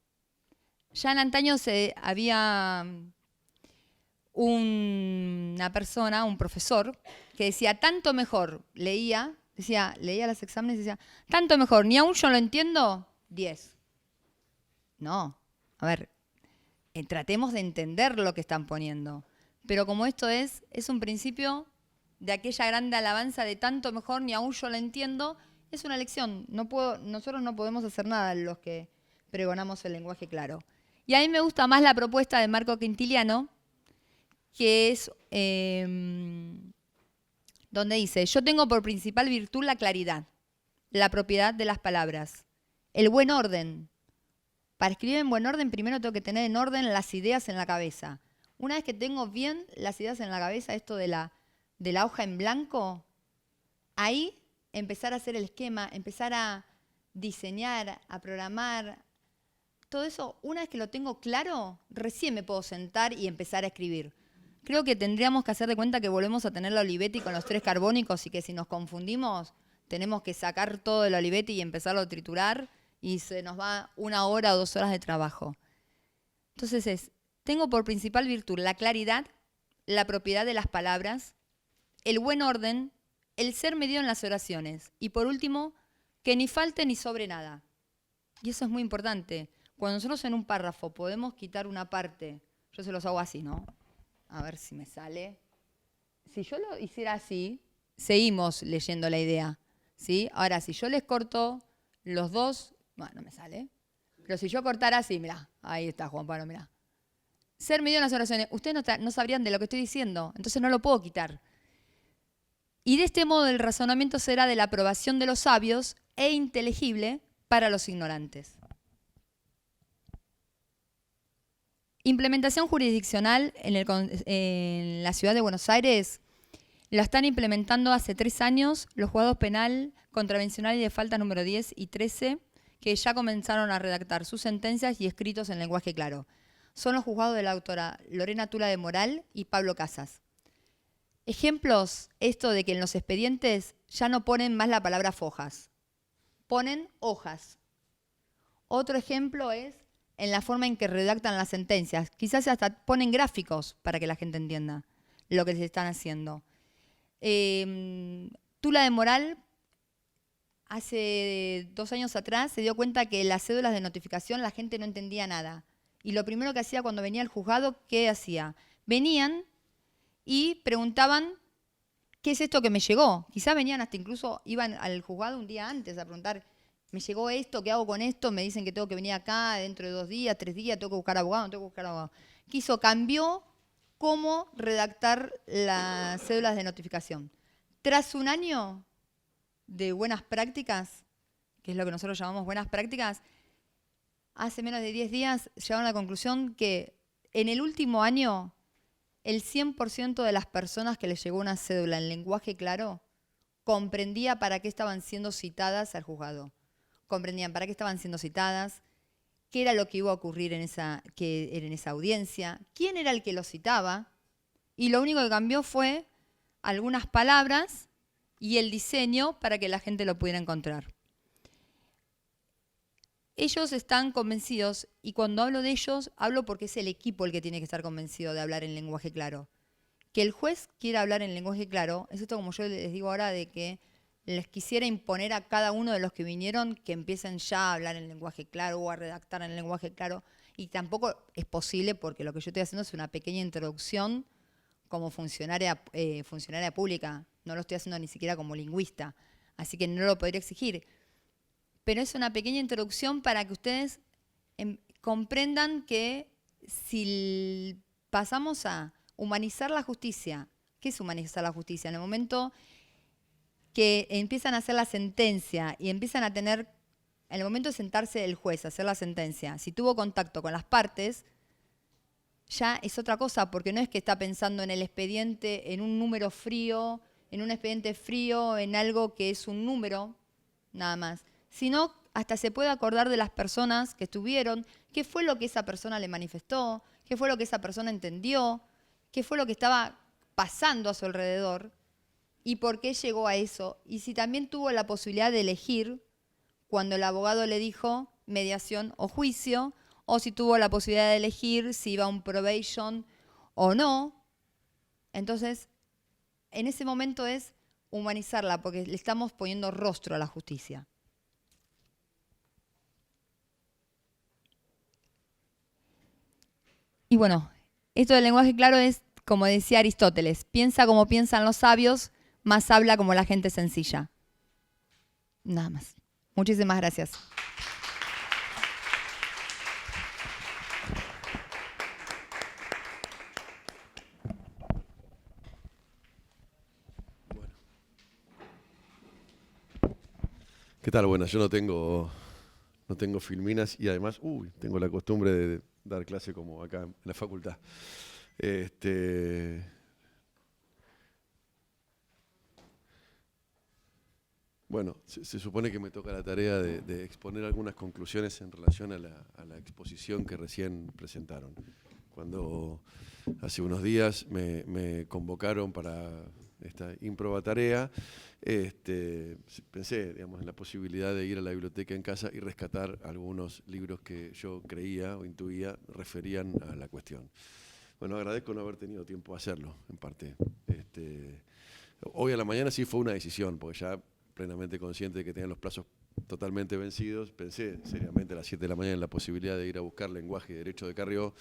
Ya en antaño había una persona, un profesor, que decía, tanto mejor, leía los exámenes y decía, tanto mejor, ni aún yo lo entiendo, 10. No, a ver, tratemos de entender lo que están poniendo. Pero como esto es un principio de aquella grande alabanza de tanto mejor, ni aún yo lo entiendo, es una lección. Nosotros no podemos hacer nada los que pregonamos el lenguaje claro. Y a mí me gusta más la propuesta de Marco Quintiliano, que es donde dice, yo tengo por principal virtud la claridad, la propiedad de las palabras, el buen orden. Para escribir en buen orden, primero tengo que tener en orden las ideas en la cabeza. Una vez que tengo bien las ideas en la cabeza, esto de la hoja en blanco, ahí empezar a hacer el esquema, empezar a diseñar, a programar. Todo eso, una vez que lo tengo claro, recién me puedo sentar y empezar a escribir. Creo que tendríamos que hacer de cuenta que volvemos a tener la Olivetti con los 3 carbónicos y que si nos confundimos, tenemos que sacar todo de la Olivetti y empezarlo a triturar y se nos va 1 hora o 2 horas de trabajo. Entonces tengo por principal virtud la claridad, la propiedad de las palabras, el buen orden, el ser medido en las oraciones y por último, que ni falte ni sobre nada. Y eso es muy importante. Cuando nosotros en un párrafo podemos quitar una parte, yo se los hago así, ¿no? A ver si me sale. Si yo lo hiciera así, seguimos leyendo la idea, ¿sí? Ahora, si yo les corto los dos, bueno, no me sale. Pero si yo cortara así, mirá, ahí está Juan Pablo, mirá. Ser medido en las oraciones, ustedes no sabrían de lo que estoy diciendo, entonces no lo puedo quitar. Y de este modo el razonamiento será de la aprobación de los sabios e inteligible para los ignorantes. Implementación jurisdiccional en la ciudad de Buenos Aires. La están implementando hace 3 años los juzgados penal, contravencional y de falta número 10 y 13, que ya comenzaron a redactar sus sentencias y escritos en lenguaje claro. Son los juzgados de la autora Lorena Tula de Moral y Pablo Casas. Ejemplos, esto de que en los expedientes ya no ponen más la palabra fojas, ponen hojas. Otro ejemplo es en la forma en que redactan las sentencias. Quizás hasta ponen gráficos para que la gente entienda lo que se están haciendo. Tula de Moral hace 2 años atrás se dio cuenta que las cédulas de notificación la gente no entendía nada. Y lo primero que hacía cuando venía al juzgado, ¿qué hacía? Venían y preguntaban, ¿qué es esto que me llegó? Quizás venían hasta incluso, iban al juzgado un día antes a preguntar, me llegó esto, ¿qué hago con esto? Me dicen que tengo que venir acá dentro de 2 días, 3 días, tengo que buscar abogado, no tengo que buscar abogado. ¿Qué hizo? Cambió cómo redactar las cédulas de notificación. Tras un año de buenas prácticas, que es lo que nosotros llamamos buenas prácticas, hace menos de 10 días llegaron a la conclusión que en el último año el 100% de las personas que les llegó una cédula en lenguaje claro comprendía para qué estaban siendo citadas al juzgado. Comprendían para qué estaban siendo citadas, qué era lo que iba a ocurrir en esa audiencia, quién era el que lo citaba, y lo único que cambió fue algunas palabras y el diseño para que la gente lo pudiera encontrar. Ellos están convencidos, y cuando hablo de ellos, hablo porque es el equipo el que tiene que estar convencido de hablar en lenguaje claro. Que el juez quiera hablar en lenguaje claro, es esto como yo les digo ahora de que les quisiera imponer a cada uno de los que vinieron que empiecen ya a hablar en lenguaje claro o a redactar en lenguaje claro, y tampoco es posible porque lo que yo estoy haciendo es una pequeña introducción como funcionaria pública, no lo estoy haciendo ni siquiera como lingüista, así que no lo podría exigir. Pero es una pequeña introducción para que ustedes comprendan que si pasamos a humanizar la justicia, ¿qué es humanizar la justicia? En el momento que empiezan a hacer la sentencia y empiezan a tener, en el momento de sentarse el juez a hacer la sentencia, si tuvo contacto con las partes, ya es otra cosa, porque no es que está pensando en el expediente, en un número frío, en un expediente frío, en algo que es un número, nada más, sino hasta se puede acordar de las personas que estuvieron, qué fue lo que esa persona le manifestó, qué fue lo que esa persona entendió, qué fue lo que estaba pasando a su alrededor y por qué llegó a eso. Y si también tuvo la posibilidad de elegir cuando el abogado le dijo mediación o juicio, o si tuvo la posibilidad de elegir si iba a un probation o no. Entonces, en ese momento es humanizarla, porque le estamos poniendo rostro a la justicia. Y bueno, esto del lenguaje claro es, como decía Aristóteles, piensa como piensan los sabios, más habla como la gente sencilla. Nada más. Muchísimas gracias. ¿Qué tal? Bueno, yo no tengo filminas y además, tengo la costumbre de dar clase como acá en la facultad. Bueno, se supone que me toca la tarea de exponer algunas conclusiones en relación a la exposición que recién presentaron. Cuando hace unos días me convocaron para esta ímproba tarea, pensé, digamos, en la posibilidad de ir a la biblioteca en casa y rescatar algunos libros que yo creía o intuía referían a la cuestión. Bueno, agradezco no haber tenido tiempo de hacerlo, en parte. Hoy a la mañana sí fue una decisión, porque ya plenamente consciente de que tenían los plazos totalmente vencidos, pensé seriamente a las 7 de la mañana en la posibilidad de ir a buscar lenguaje y derecho de Carrió,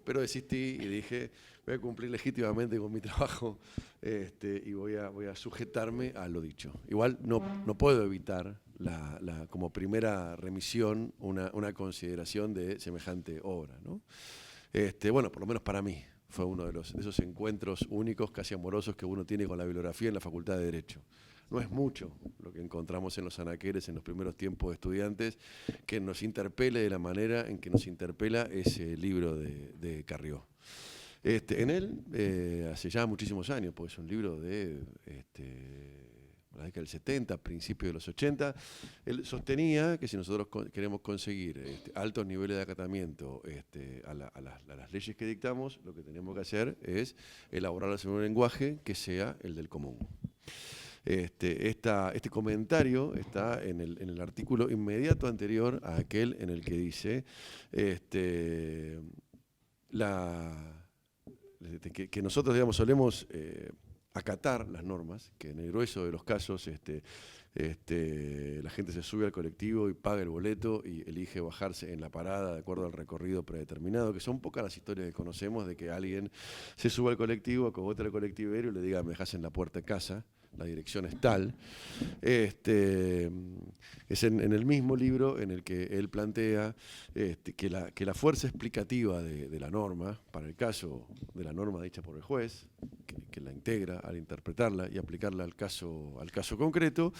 pero desistí y dije, voy a cumplir legítimamente con mi trabajo y voy a sujetarme a lo dicho. Igual no puedo evitar como primera remisión una consideración de semejante obra, ¿no? Bueno, por lo menos para mí, fue uno de esos encuentros únicos, casi amorosos, que uno tiene con la bibliografía en la Facultad de Derecho. No es mucho lo que encontramos en los anaqueles en los primeros tiempos de estudiantes que nos interpele de la manera en que nos interpela ese libro de Carrió. En él, hace ya muchísimos años, porque es un libro de la década del 70, principios de los 80, él sostenía que si nosotros queremos conseguir altos niveles de acatamiento a las leyes que dictamos, lo que tenemos que hacer es elaborar un lenguaje que sea el del común. Este comentario está en el artículo inmediato anterior a aquel en el que dice que nosotros, digamos, solemos acatar las normas, que en el grueso de los casos la gente se sube al colectivo y paga el boleto y elige bajarse en la parada de acuerdo al recorrido predeterminado, que son pocas las historias que conocemos de que alguien se sube al colectivo, acogote al colectivero y le diga, me dejas en la puerta de casa, la dirección es tal. Es en el mismo libro en el que él plantea que la fuerza explicativa de la norma, para el caso de la norma dicha por el juez, que la integra al interpretarla y aplicarla al caso concreto,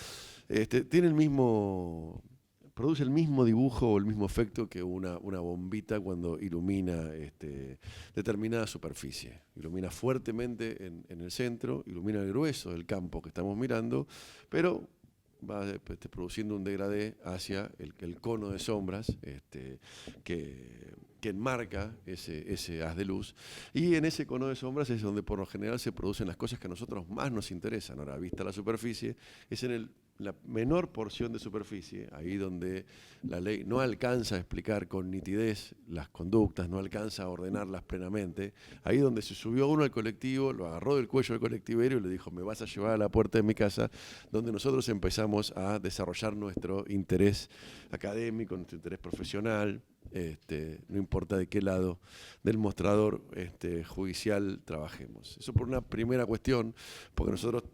produce el mismo dibujo o el mismo efecto que una bombita cuando ilumina determinada superficie. Ilumina fuertemente en el centro, ilumina el grueso del campo que estamos mirando, pero va produciendo un degradé hacia el cono de sombras que enmarca ese haz de luz. Y en ese cono de sombras es donde por lo general se producen las cosas que a nosotros más nos interesan. Ahora, vista la superficie, es en la menor porción de superficie, ahí donde la ley no alcanza a explicar con nitidez las conductas, no alcanza a ordenarlas plenamente, ahí donde se subió uno al colectivo, lo agarró del cuello del colectivero y le dijo, me vas a llevar a la puerta de mi casa, donde nosotros empezamos a desarrollar nuestro interés académico, nuestro interés profesional, no importa de qué lado del mostrador judicial trabajemos. Eso por una primera cuestión, porque nosotros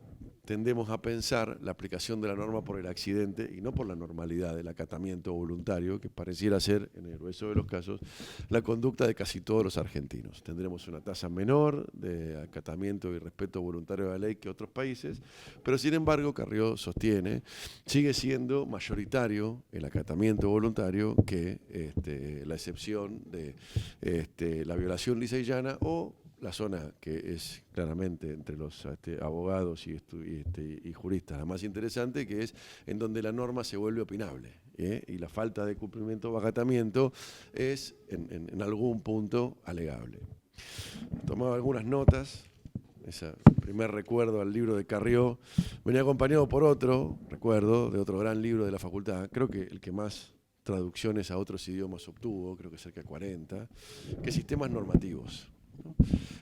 tendemos a pensar la aplicación de la norma por el accidente y no por la normalidad del acatamiento voluntario, que pareciera ser, en el grueso de los casos, la conducta de casi todos los argentinos. Tendremos una tasa menor de acatamiento y respeto voluntario de la ley que otros países, pero sin embargo, Carrió sostiene, sigue siendo mayoritario el acatamiento voluntario que la excepción de la violación lisa y llana o la zona que es claramente entre los abogados y juristas la más interesante, que es en donde la norma se vuelve opinable, y la falta de cumplimiento o acatamiento es en algún punto alegable. Tomaba algunas notas, ese primer recuerdo al libro de Carrió, venía acompañado por otro recuerdo de otro gran libro de la facultad, creo que el que más traducciones a otros idiomas obtuvo, creo que cerca de 40, que es Sistemas Normativos.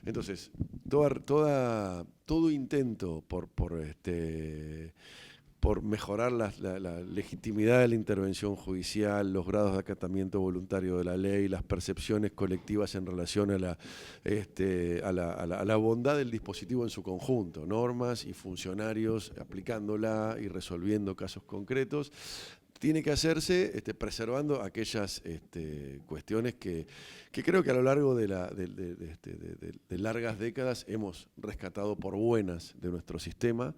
Entonces, todo intento por mejorar la legitimidad de la intervención judicial, los grados de acatamiento voluntario de la ley, las percepciones colectivas en relación a la bondad del dispositivo en su conjunto, normas y funcionarios aplicándola y resolviendo casos concretos, tiene que hacerse preservando aquellas cuestiones que creo que a lo largo de largas décadas hemos rescatado por buenas de nuestro sistema,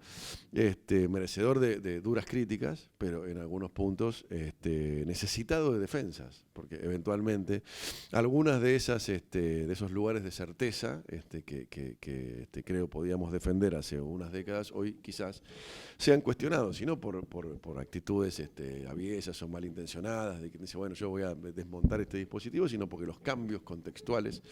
merecedor de duras críticas, pero en algunos puntos necesitado de defensas, porque eventualmente algunas de esos lugares de certeza que creo podíamos defender hace unas décadas, hoy quizás sean cuestionados, y no por actitudes aviesas o malintencionadas, de que dice, bueno, yo voy a desmontar este dispositivo, sino porque los cambios contextuales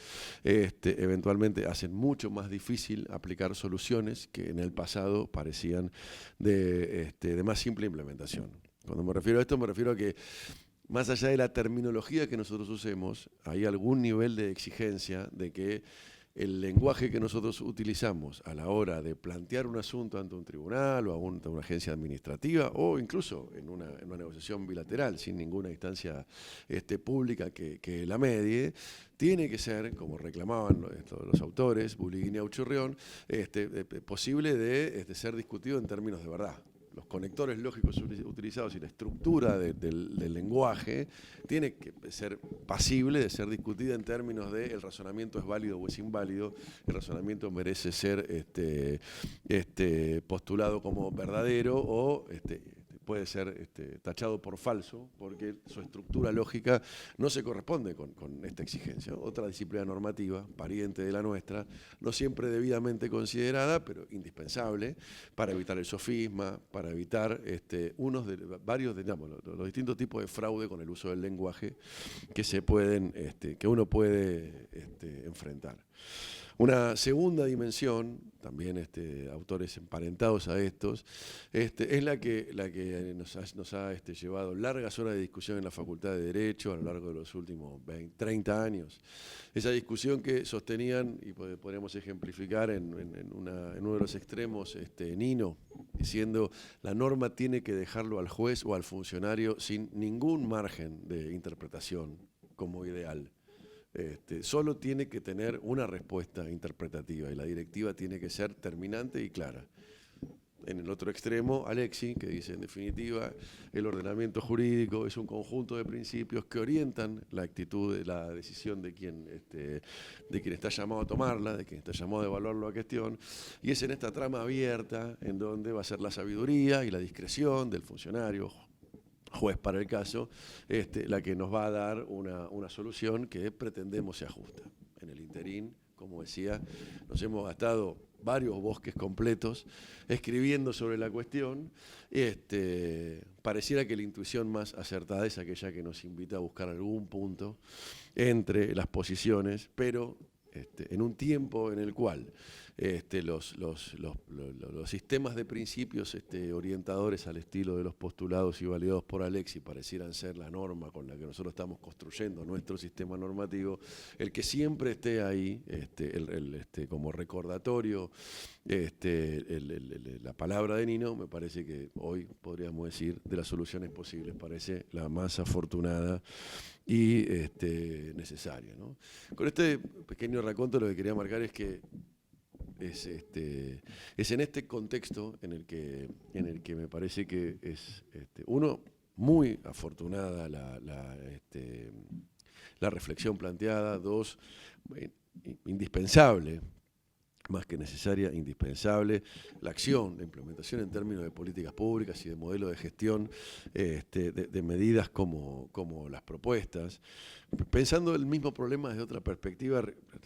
eventualmente hacen mucho más difícil aplicar soluciones que en el pasado parecían de más simple implementación. Cuando me refiero a esto, me refiero a que más allá de la terminología que nosotros usemos, hay algún nivel de exigencia de que el lenguaje que nosotros utilizamos a la hora de plantear un asunto ante un tribunal o ante una agencia administrativa o incluso en una negociación bilateral sin ninguna instancia pública que la medie, tiene que ser, como reclamaban los autores, Buliguín y Auchurrión, posible de ser discutido en términos de verdad. Los conectores lógicos utilizados y la estructura del lenguaje tiene que ser pasible de ser discutida en términos de el razonamiento es válido o es inválido, el razonamiento merece ser postulado como verdadero o puede ser tachado por falso porque su estructura lógica no se corresponde con esta exigencia. Otra disciplina normativa, pariente de la nuestra, no siempre debidamente considerada, pero indispensable para evitar el sofisma, para evitar varios los distintos tipos de fraude con el uso del lenguaje que uno puede enfrentar. Una segunda dimensión, también autores emparentados a estos, es la que nos ha llevado largas horas de discusión en la Facultad de Derecho a lo largo de los últimos 30 años. Esa discusión que sostenían, y podríamos ejemplificar en uno de los extremos, Nino, diciendo la norma tiene que dejarlo al juez o al funcionario sin ningún margen de interpretación como ideal. Solo tiene que tener una respuesta interpretativa y la directiva tiene que ser terminante y clara. En el otro extremo, Alexi, que dice, en definitiva, el ordenamiento jurídico es un conjunto de principios que orientan la actitud, la decisión de quien está llamado a tomarla, de quien está llamado a evaluar la cuestión, y es en esta trama abierta en donde va a ser la sabiduría y la discreción del funcionario, juez para el caso, la que nos va a dar una solución que pretendemos sea justa. En el interín, como decía, nos hemos gastado varios bosques completos escribiendo sobre la cuestión. Pareciera que la intuición más acertada es aquella que nos invita a buscar algún punto entre las posiciones, pero en un tiempo en el cual los sistemas de principios orientadores al estilo de los postulados y validados por Alexi parecieran ser la norma con la que nosotros estamos construyendo nuestro sistema normativo, el que siempre esté ahí como recordatorio la palabra de Nino, me parece que hoy podríamos decir de las soluciones posibles, parece la más afortunada y necesaria, ¿no? Con este pequeño raconto lo que quería marcar es que es en este contexto en el que me parece que es uno, muy afortunada la reflexión planteada, dos, indispensable, más que necesaria, indispensable, la acción, la implementación en términos de políticas públicas y de modelo de gestión, de medidas como las propuestas. Pensando el mismo problema desde otra perspectiva,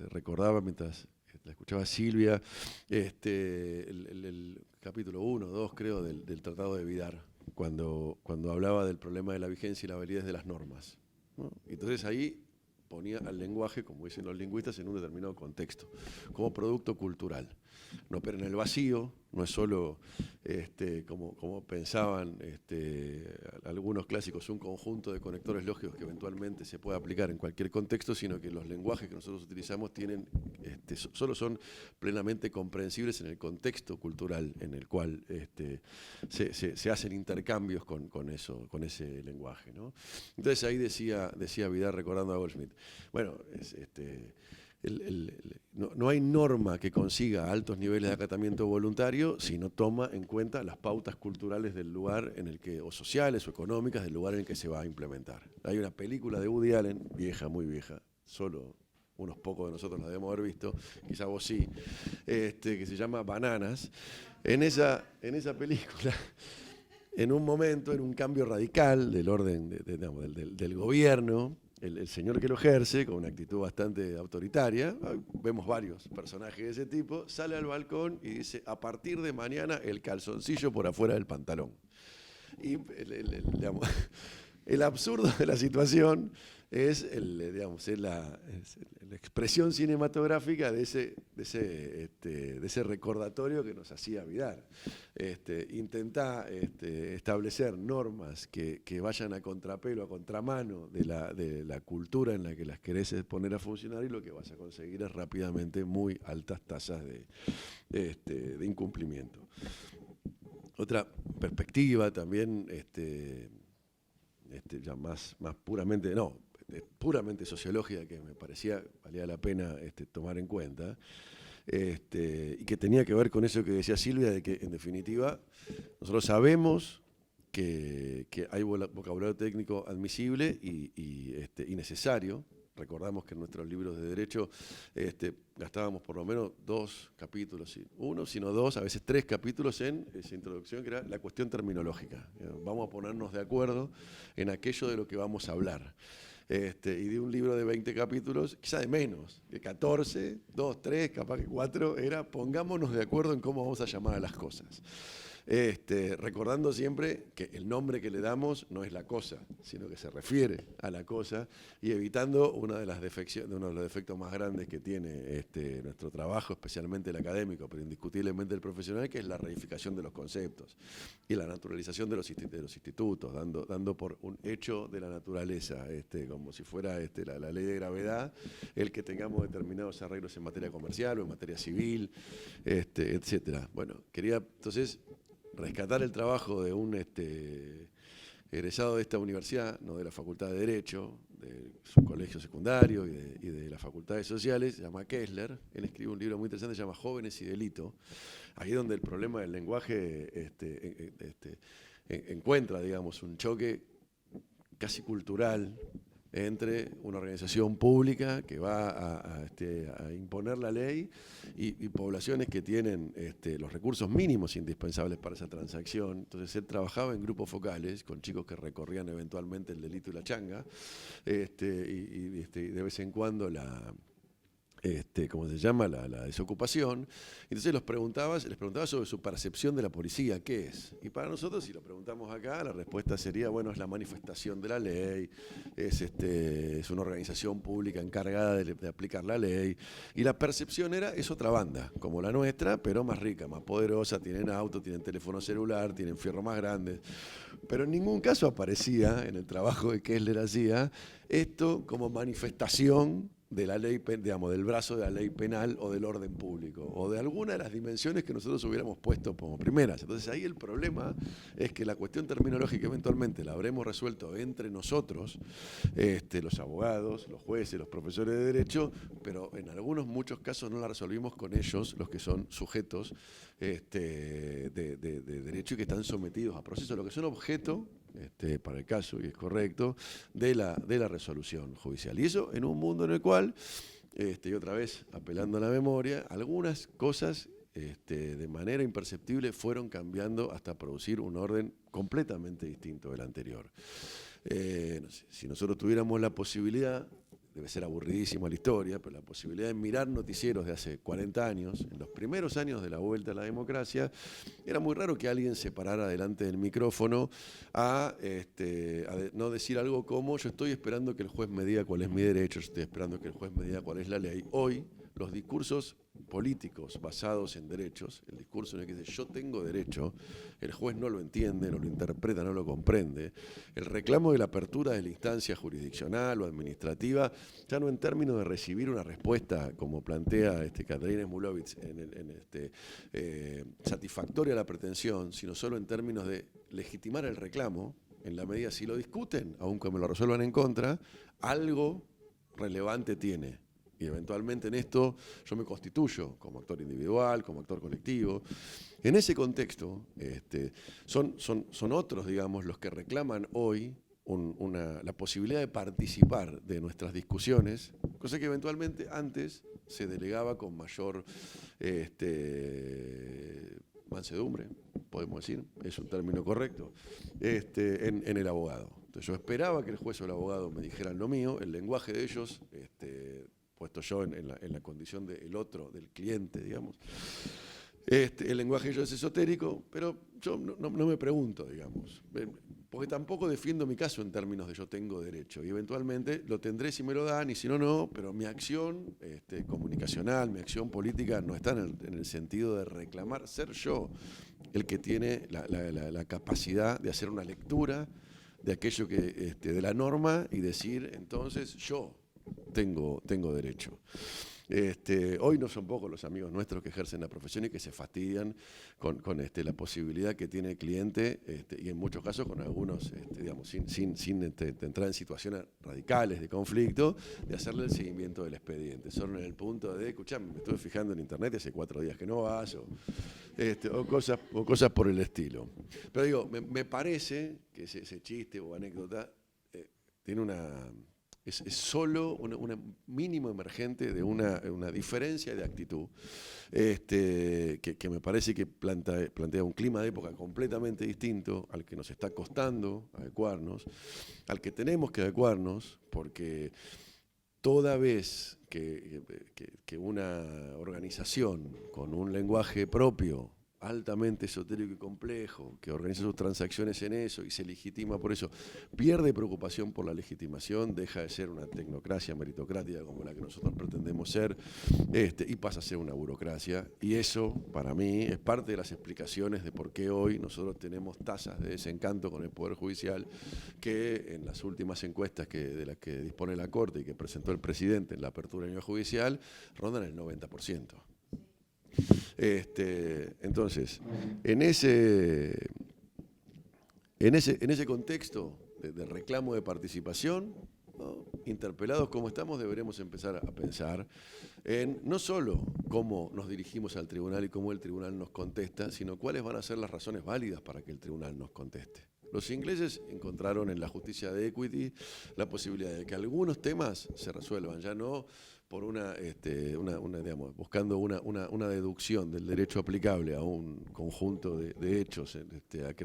recordaba mientras la escuchaba Silvia, el capítulo 1, 2 creo, del Tratado de Vidar, cuando hablaba del problema de la vigencia y la validez de las normas, ¿no? Entonces ahí ponía al lenguaje, como dicen los lingüistas, en un determinado contexto, como producto cultural. No opera en el vacío, no es solo, como pensaban algunos clásicos, un conjunto de conectores lógicos que eventualmente se puede aplicar en cualquier contexto, sino que los lenguajes que nosotros utilizamos solo son plenamente comprensibles en el contexto cultural en el cual se hacen intercambios con ese lenguaje, ¿no? Entonces ahí decía Vidal, recordando a Goldsmith, bueno, no hay norma que consiga altos niveles de acatamiento voluntario si no toma en cuenta las pautas culturales del lugar en el que, o sociales o económicas del lugar en el que se va a implementar. Hay una película de Woody Allen, vieja, muy vieja, solo unos pocos de nosotros la debemos haber visto, quizá vos sí, que se llama Bananas. En esa película, en un momento, en un cambio radical del orden del gobierno, el señor que lo ejerce, con una actitud bastante autoritaria, vemos varios personajes de ese tipo, sale al balcón y dice, a partir de mañana el calzoncillo por afuera del pantalón. Y el absurdo de la situación es la expresión cinematográfica de ese recordatorio que nos hacía Vidal. Intentá establecer normas que vayan a contrapelo, a contramano de la cultura en la que las querés poner a funcionar, y lo que vas a conseguir es rápidamente muy altas tasas de incumplimiento. Otra perspectiva también, ya más puramente, puramente sociológica, que me parecía valía la pena tomar en cuenta, y que tenía que ver con eso que decía Silvia, de que en definitiva nosotros sabemos que hay vocabulario técnico admisible y necesario. Recordamos que en nuestros libros de Derecho gastábamos por lo menos 2 capítulos, uno, sino 2, a veces 3 capítulos en esa introducción, que era la cuestión terminológica. Vamos a ponernos de acuerdo en aquello de lo que vamos a hablar. Y de un libro de 20 capítulos, quizá de menos, de 14, 2, 3, capaz que 4, era pongámonos de acuerdo en cómo vamos a llamar a las cosas. Recordando siempre que el nombre que le damos no es la cosa, sino que se refiere a la cosa, y evitando uno de los defectos más grandes que tiene nuestro trabajo, especialmente el académico, pero indiscutiblemente el profesional, que es la reificación de los conceptos y la naturalización de los institutos, dando por un hecho de la naturaleza, como si fuera la ley de gravedad, el que tengamos determinados arreglos en materia comercial o en materia civil, etcétera. Bueno, quería entonces rescatar el trabajo de un egresado de esta universidad, no de la Facultad de Derecho, de su colegio secundario y de las facultades sociales, se llama Kessler. Él escribe un libro muy interesante, se llama Jóvenes y Delito. Ahí donde el problema del lenguaje encuentra, digamos, un choque casi cultural entre una organización pública que va a imponer la ley y poblaciones que tienen los recursos mínimos indispensables para esa transacción. Entonces él trabajaba en grupos focales con chicos que recorrían eventualmente el delito y la changa, y de vez en cuando ¿cómo se llama? La desocupación. Entonces les preguntaba sobre su percepción de la policía, ¿qué es? Y para nosotros, si lo preguntamos acá, la respuesta sería, bueno, es la manifestación de la ley, es una organización pública encargada de aplicar la ley, y la percepción es otra banda, como la nuestra, pero más rica, más poderosa, tienen auto, tienen teléfono celular, tienen fierros más grandes, pero en ningún caso aparecía, en el trabajo que Kessler hacía, esto como manifestación de la ley, digamos, del brazo de la ley penal o del orden público, o de alguna de las dimensiones que nosotros hubiéramos puesto como primeras. Entonces ahí el problema es que la cuestión terminológica eventualmente la habremos resuelto entre nosotros, los abogados, los jueces, los profesores de derecho, pero en muchos casos no la resolvimos con ellos, los que son sujetos de derecho y que están sometidos a procesos, lo que son objeto, para el caso, y es correcto, de la resolución judicial. Y eso en un mundo en el cual, y otra vez apelando a la memoria, algunas cosas de manera imperceptible fueron cambiando hasta producir un orden completamente distinto del anterior. No sé, si nosotros tuviéramos la posibilidad, debe ser aburridísima la historia, pero la posibilidad de mirar noticieros de hace 40 años, en los primeros años de la vuelta a la democracia, era muy raro que alguien se parara delante del micrófono a no decir algo como: yo estoy esperando que el juez me diga cuál es mi derecho, yo estoy esperando que el juez me diga cuál es la ley. Hoy, los discursos políticos basados en derechos, el discurso en el que dice yo tengo derecho, el juez no lo entiende, no lo interpreta, no lo comprende, el reclamo de la apertura de la instancia jurisdiccional o administrativa, ya no en términos de recibir una respuesta como plantea Katarina Smulovitz satisfactoria a la pretensión, sino solo en términos de legitimar el reclamo, en la medida si lo discuten, aunque me lo resuelvan en contra, algo relevante tiene. Y eventualmente en esto yo me constituyo como actor individual, como actor colectivo. En ese contexto, son otros, digamos, los que reclaman hoy la posibilidad de participar de nuestras discusiones, cosa que eventualmente antes se delegaba con mayor mansedumbre, podemos decir, es un término correcto, en el abogado. Entonces yo esperaba que el juez o el abogado me dijeran lo mío, el lenguaje de ellos, puesto yo en la condición del otro, del cliente, digamos. El lenguaje de ellos es esotérico, pero yo no me pregunto, digamos, porque tampoco defiendo mi caso en términos de yo tengo derecho, y eventualmente lo tendré si me lo dan, y si no, no, pero mi acción comunicacional, mi acción política no está en el sentido de reclamar, ser yo el que tiene la capacidad de hacer una lectura de aquello que de la norma y decir, entonces yo tengo derecho. Hoy no son pocos los amigos nuestros que ejercen la profesión y que se fastidian con la posibilidad que tiene el cliente, y en muchos casos con algunos, digamos, sin entrar en situaciones radicales de conflicto, de hacerle el seguimiento del expediente. Solo en el punto de, escuchame, me estuve fijando en internet, hace 4 días que no vas, o cosas por el estilo. Pero digo, me parece que ese chiste o anécdota tiene es solo un mínimo emergente de una diferencia de actitud que me parece que plantea un clima de época completamente distinto al que nos está costando adecuarnos, al que tenemos que adecuarnos, porque toda vez que una organización con un lenguaje propio altamente esotérico y complejo, que organiza sus transacciones en eso y se legitima por eso, pierde preocupación por la legitimación, deja de ser una tecnocracia meritocrática como la que nosotros pretendemos ser, y pasa a ser una burocracia. Y eso, para mí, es parte de las explicaciones de por qué hoy nosotros tenemos tasas de desencanto con el Poder Judicial, que en las últimas encuestas de las que dispone la Corte y que presentó el presidente en la apertura del año judicial, rondan el 90%. Entonces, en ese contexto de reclamo de participación, ¿no?, interpelados como estamos, deberemos empezar a pensar en no solo cómo nos dirigimos al tribunal y cómo el tribunal nos contesta, sino cuáles van a ser las razones válidas para que el tribunal nos conteste. Los ingleses encontraron en la justicia de equity la posibilidad de que algunos temas se resuelvan, ya no por digamos, buscando una deducción del derecho aplicable a un conjunto de hechos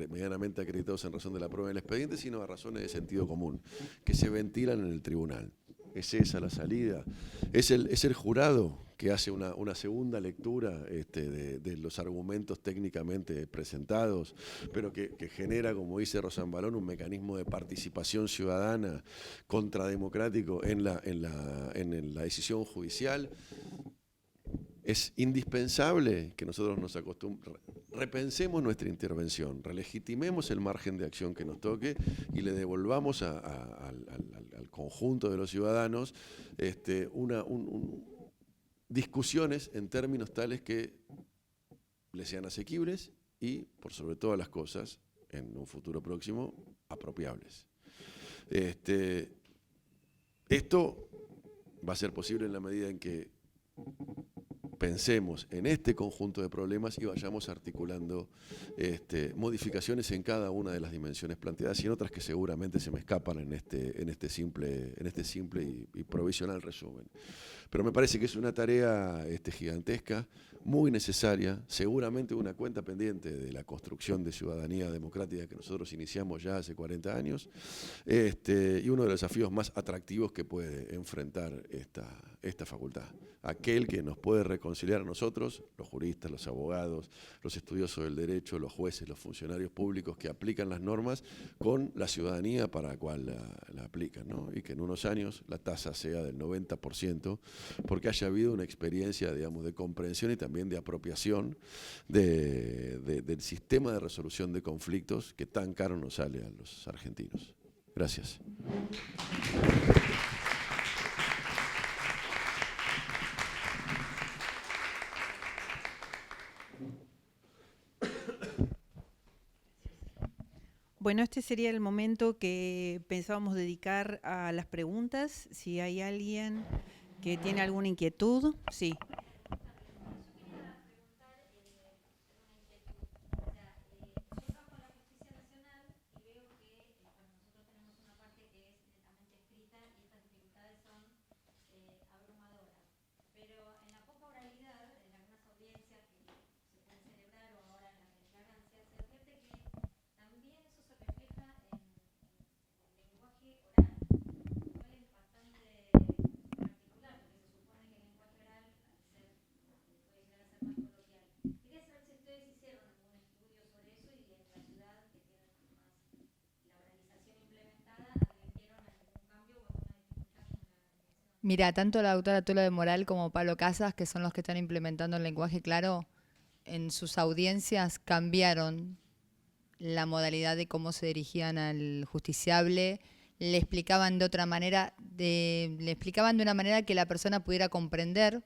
medianamente acreditados en razón de la prueba del expediente, sino a razones de sentido común, que se ventilan en el tribunal. ¿Es esa la salida? ¿Es el jurado que hace una segunda lectura de los argumentos técnicamente presentados, pero que genera, como dice Rosambalón, un mecanismo de participación ciudadana contrademocrático en la decisión judicial? Es indispensable que nosotros nos repensemos nuestra intervención, relegitimemos el margen de acción que nos toque y le devolvamos al conjunto de los ciudadanos discusiones en términos tales que les sean asequibles y, por sobre todas las cosas, en un futuro próximo, apropiables. Esto va a ser posible en la medida en que pensemos en este conjunto de problemas y vayamos articulando modificaciones en cada una de las dimensiones planteadas y en otras que seguramente se me escapan en este simple y provisional resumen. Pero me parece que es una tarea gigantesca, muy necesaria, seguramente una cuenta pendiente de la construcción de ciudadanía democrática que nosotros iniciamos ya hace 40 años, y uno de los desafíos más atractivos que puede enfrentar esta facultad. Aquel que nos puede reconciliar a nosotros, los juristas, los abogados, los estudiosos del derecho, los jueces, los funcionarios públicos que aplican las normas, con la ciudadanía para la cual la aplican, ¿no? Y que en unos años la tasa sea del 90%, porque haya habido una experiencia, digamos, de comprensión y también de apropiación del sistema de resolución de conflictos que tan caro nos sale a los argentinos. Gracias. Bueno, este sería el momento que pensábamos dedicar a las preguntas. Si hay alguien que tiene alguna inquietud, sí. Mira, tanto la doctora Tula de Moral como Pablo Casas, que son los que están implementando el lenguaje claro, en sus audiencias cambiaron la modalidad de cómo se dirigían al justiciable, le explicaban de otra manera, le explicaban de una manera que la persona pudiera comprender,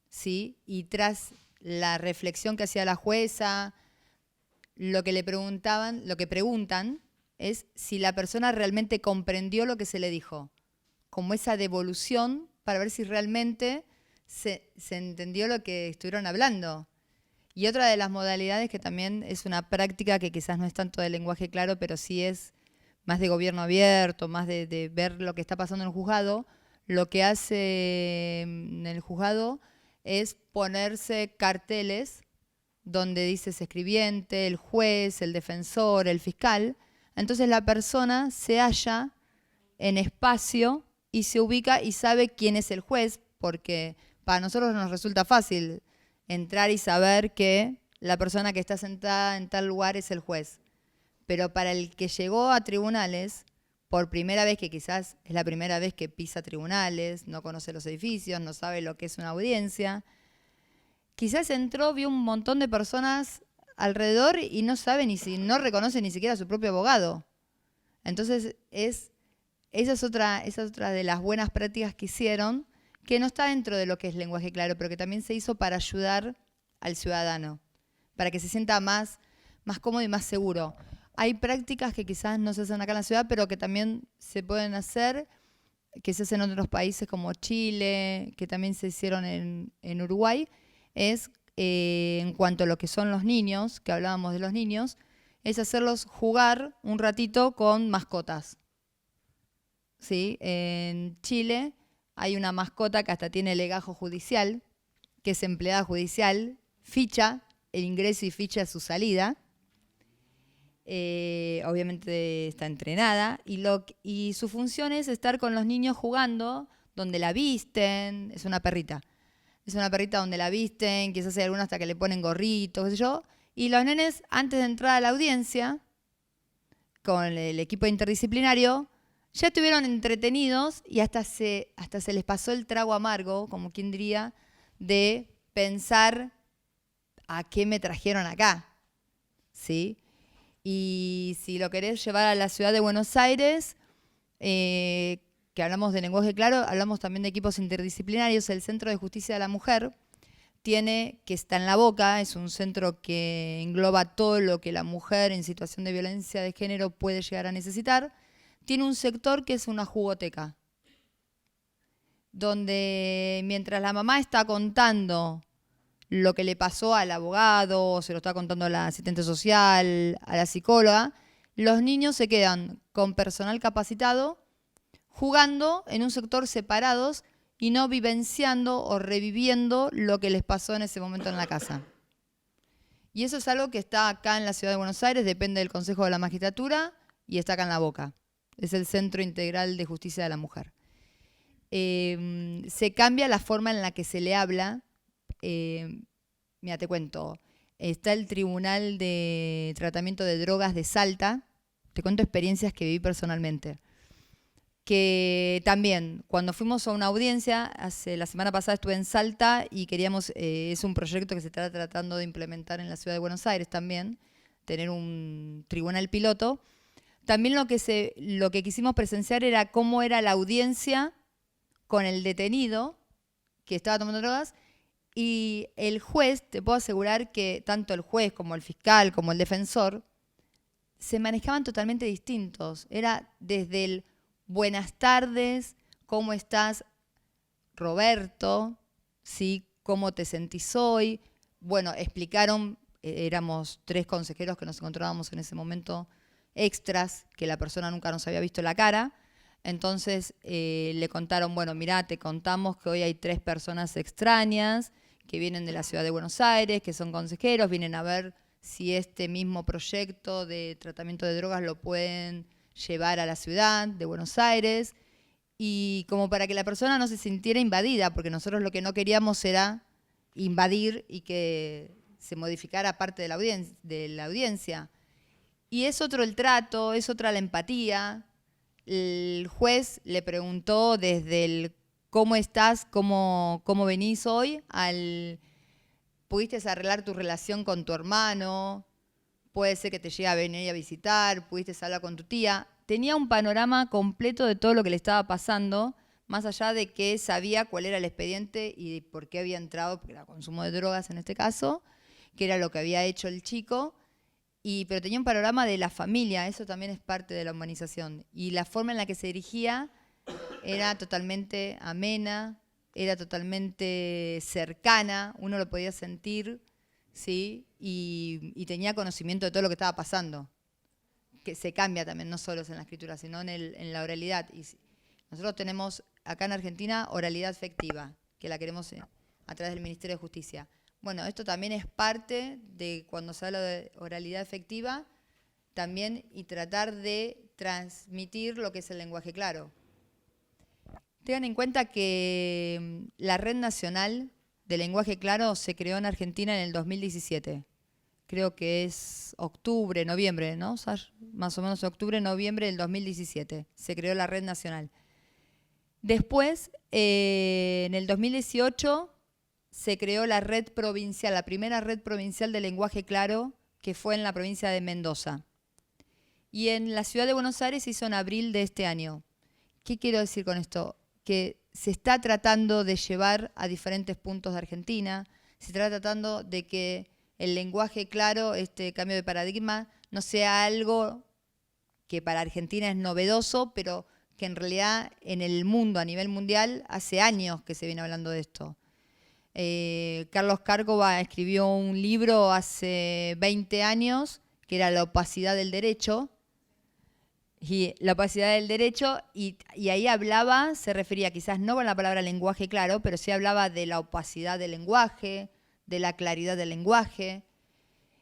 ¿sí? Y tras la reflexión que hacía la jueza, lo que preguntan es si la persona realmente comprendió lo que se le dijo, como esa devolución para ver si realmente se entendió lo que estuvieron hablando. Y otra de las modalidades que también es una práctica que quizás no es tanto de lenguaje claro, pero sí es más de gobierno abierto, más de ver lo que está pasando en el juzgado, lo que hace en el juzgado es ponerse carteles donde dice ese escribiente, el juez, el defensor, el fiscal. Entonces la persona se halla en espacio y se ubica y sabe quién es el juez, porque para nosotros nos resulta fácil entrar y saber que la persona que está sentada en tal lugar es el juez. Pero para el que llegó a tribunales, por primera vez, que quizás es la primera vez que pisa tribunales, no conoce los edificios, no sabe lo que es una audiencia, quizás entró, vio un montón de personas alrededor y no sabe no reconoce ni siquiera a su propio abogado. Entonces, esa es otra de las buenas prácticas que hicieron, que no está dentro de lo que es lenguaje claro, pero que también se hizo para ayudar al ciudadano, para que se sienta más cómodo y más seguro. Hay prácticas que quizás no se hacen acá en la ciudad, pero que también se pueden hacer, que se hacen en otros países como Chile, que también se hicieron en Uruguay, es en cuanto a lo que son los niños, que hablábamos de los niños, es hacerlos jugar un ratito con mascotas. ¿Sí? En Chile hay una mascota que hasta tiene legajo judicial, que es empleada judicial, ficha el ingreso y ficha su salida. Obviamente está entrenada y su función es estar con los niños jugando, donde la visten, es una perrita donde la visten, quizás hay alguna hasta que le ponen gorritos, qué sé yo, y los nenes antes de entrar a la audiencia con el equipo interdisciplinario ya estuvieron entretenidos y hasta se les pasó el trago amargo, como quien diría, de pensar a qué me trajeron acá, ¿sí? Y si lo querés llevar a la ciudad de Buenos Aires, que hablamos de lenguaje claro, hablamos también de equipos interdisciplinarios. El Centro de Justicia de la Mujer que está en La Boca, es un centro que engloba todo lo que la mujer en situación de violencia de género puede llegar a necesitar. Tiene un sector que es una jugoteca, donde mientras la mamá está contando lo que le pasó al abogado, o se lo está contando a la asistente social, a la psicóloga, los niños se quedan con personal capacitado, jugando en un sector separados y no vivenciando o reviviendo lo que les pasó en ese momento en la casa. Y eso es algo que está acá en la Ciudad de Buenos Aires, depende del Consejo de la Magistratura, y está acá en La Boca. Es el Centro Integral de Justicia de la Mujer. Se cambia la forma en la que se le habla. Mira, te cuento. Está el Tribunal de Tratamiento de Drogas de Salta. Te cuento experiencias que viví personalmente. Que también, cuando fuimos a una audiencia, la semana pasada estuve en Salta y queríamos, es un proyecto que se está tratando de implementar en la Ciudad de Buenos Aires también, tener un tribunal piloto. También lo que quisimos presenciar era cómo era la audiencia con el detenido que estaba tomando drogas. Y el juez, te puedo asegurar que tanto el juez como el fiscal como el defensor se manejaban totalmente distintos. Era desde el buenas tardes, ¿cómo estás, Roberto? ¿Sí? ¿Cómo te sentís hoy? Bueno, explicaron, éramos 3 consejeros que nos encontrábamos en ese momento, extras, que la persona nunca nos había visto la cara. Entonces le contaron, bueno, mirá, te contamos que hoy hay 3 personas extrañas que vienen de la Ciudad de Buenos Aires, que son consejeros, vienen a ver si este mismo proyecto de tratamiento de drogas lo pueden llevar a la ciudad de Buenos Aires, y como para que la persona no se sintiera invadida, porque nosotros lo que no queríamos era invadir y que se modificara parte de la audiencia. Y es otro el trato, es otra la empatía. El juez le preguntó desde el ¿cómo estás? ¿Cómo venís hoy? ¿Pudiste arreglar tu relación con tu hermano? Puede ser que te llegue a venir a visitar, pudiste hablar con tu tía. Tenía un panorama completo de todo lo que le estaba pasando, más allá de que sabía cuál era el expediente y por qué había entrado, porque era consumo de drogas en este caso, que era lo que había hecho el chico. Pero tenía un panorama de la familia, eso también es parte de la humanización. Y la forma en la que se dirigía era totalmente amena, era totalmente cercana, uno lo podía sentir, ¿sí? Y tenía conocimiento de todo lo que estaba pasando. Que se cambia también, no solo en la escritura, sino en la oralidad. Y nosotros tenemos acá en Argentina oralidad efectiva, que la queremos a través del Ministerio de Justicia. Bueno, esto también es parte de cuando se habla de oralidad efectiva, también y tratar de transmitir lo que es el lenguaje claro. Tengan en cuenta que la Red Nacional de Lenguaje Claro se creó en Argentina en el 2017. creo que es octubre, noviembre, ¿no? Sash? Más o menos octubre, noviembre del 2017. Se creó la red nacional. Después, en el 2018, se creó la red provincial, la primera red provincial de lenguaje claro, que fue en la provincia de Mendoza. Y en la ciudad de Buenos Aires se hizo en abril de este año. ¿Qué quiero decir con esto? Que se está tratando de llevar a diferentes puntos de Argentina, se está tratando de que el lenguaje claro, este cambio de paradigma, no sea algo que para Argentina es novedoso, pero que en realidad en el mundo, a nivel mundial, hace años que se viene hablando de esto. Carlos Cárcova escribió un libro hace 20 años, que era La opacidad del derecho, y la opacidad del derecho, y ahí hablaba, se refería quizás no con la palabra lenguaje claro, pero sí hablaba de la opacidad del lenguaje, de la claridad del lenguaje.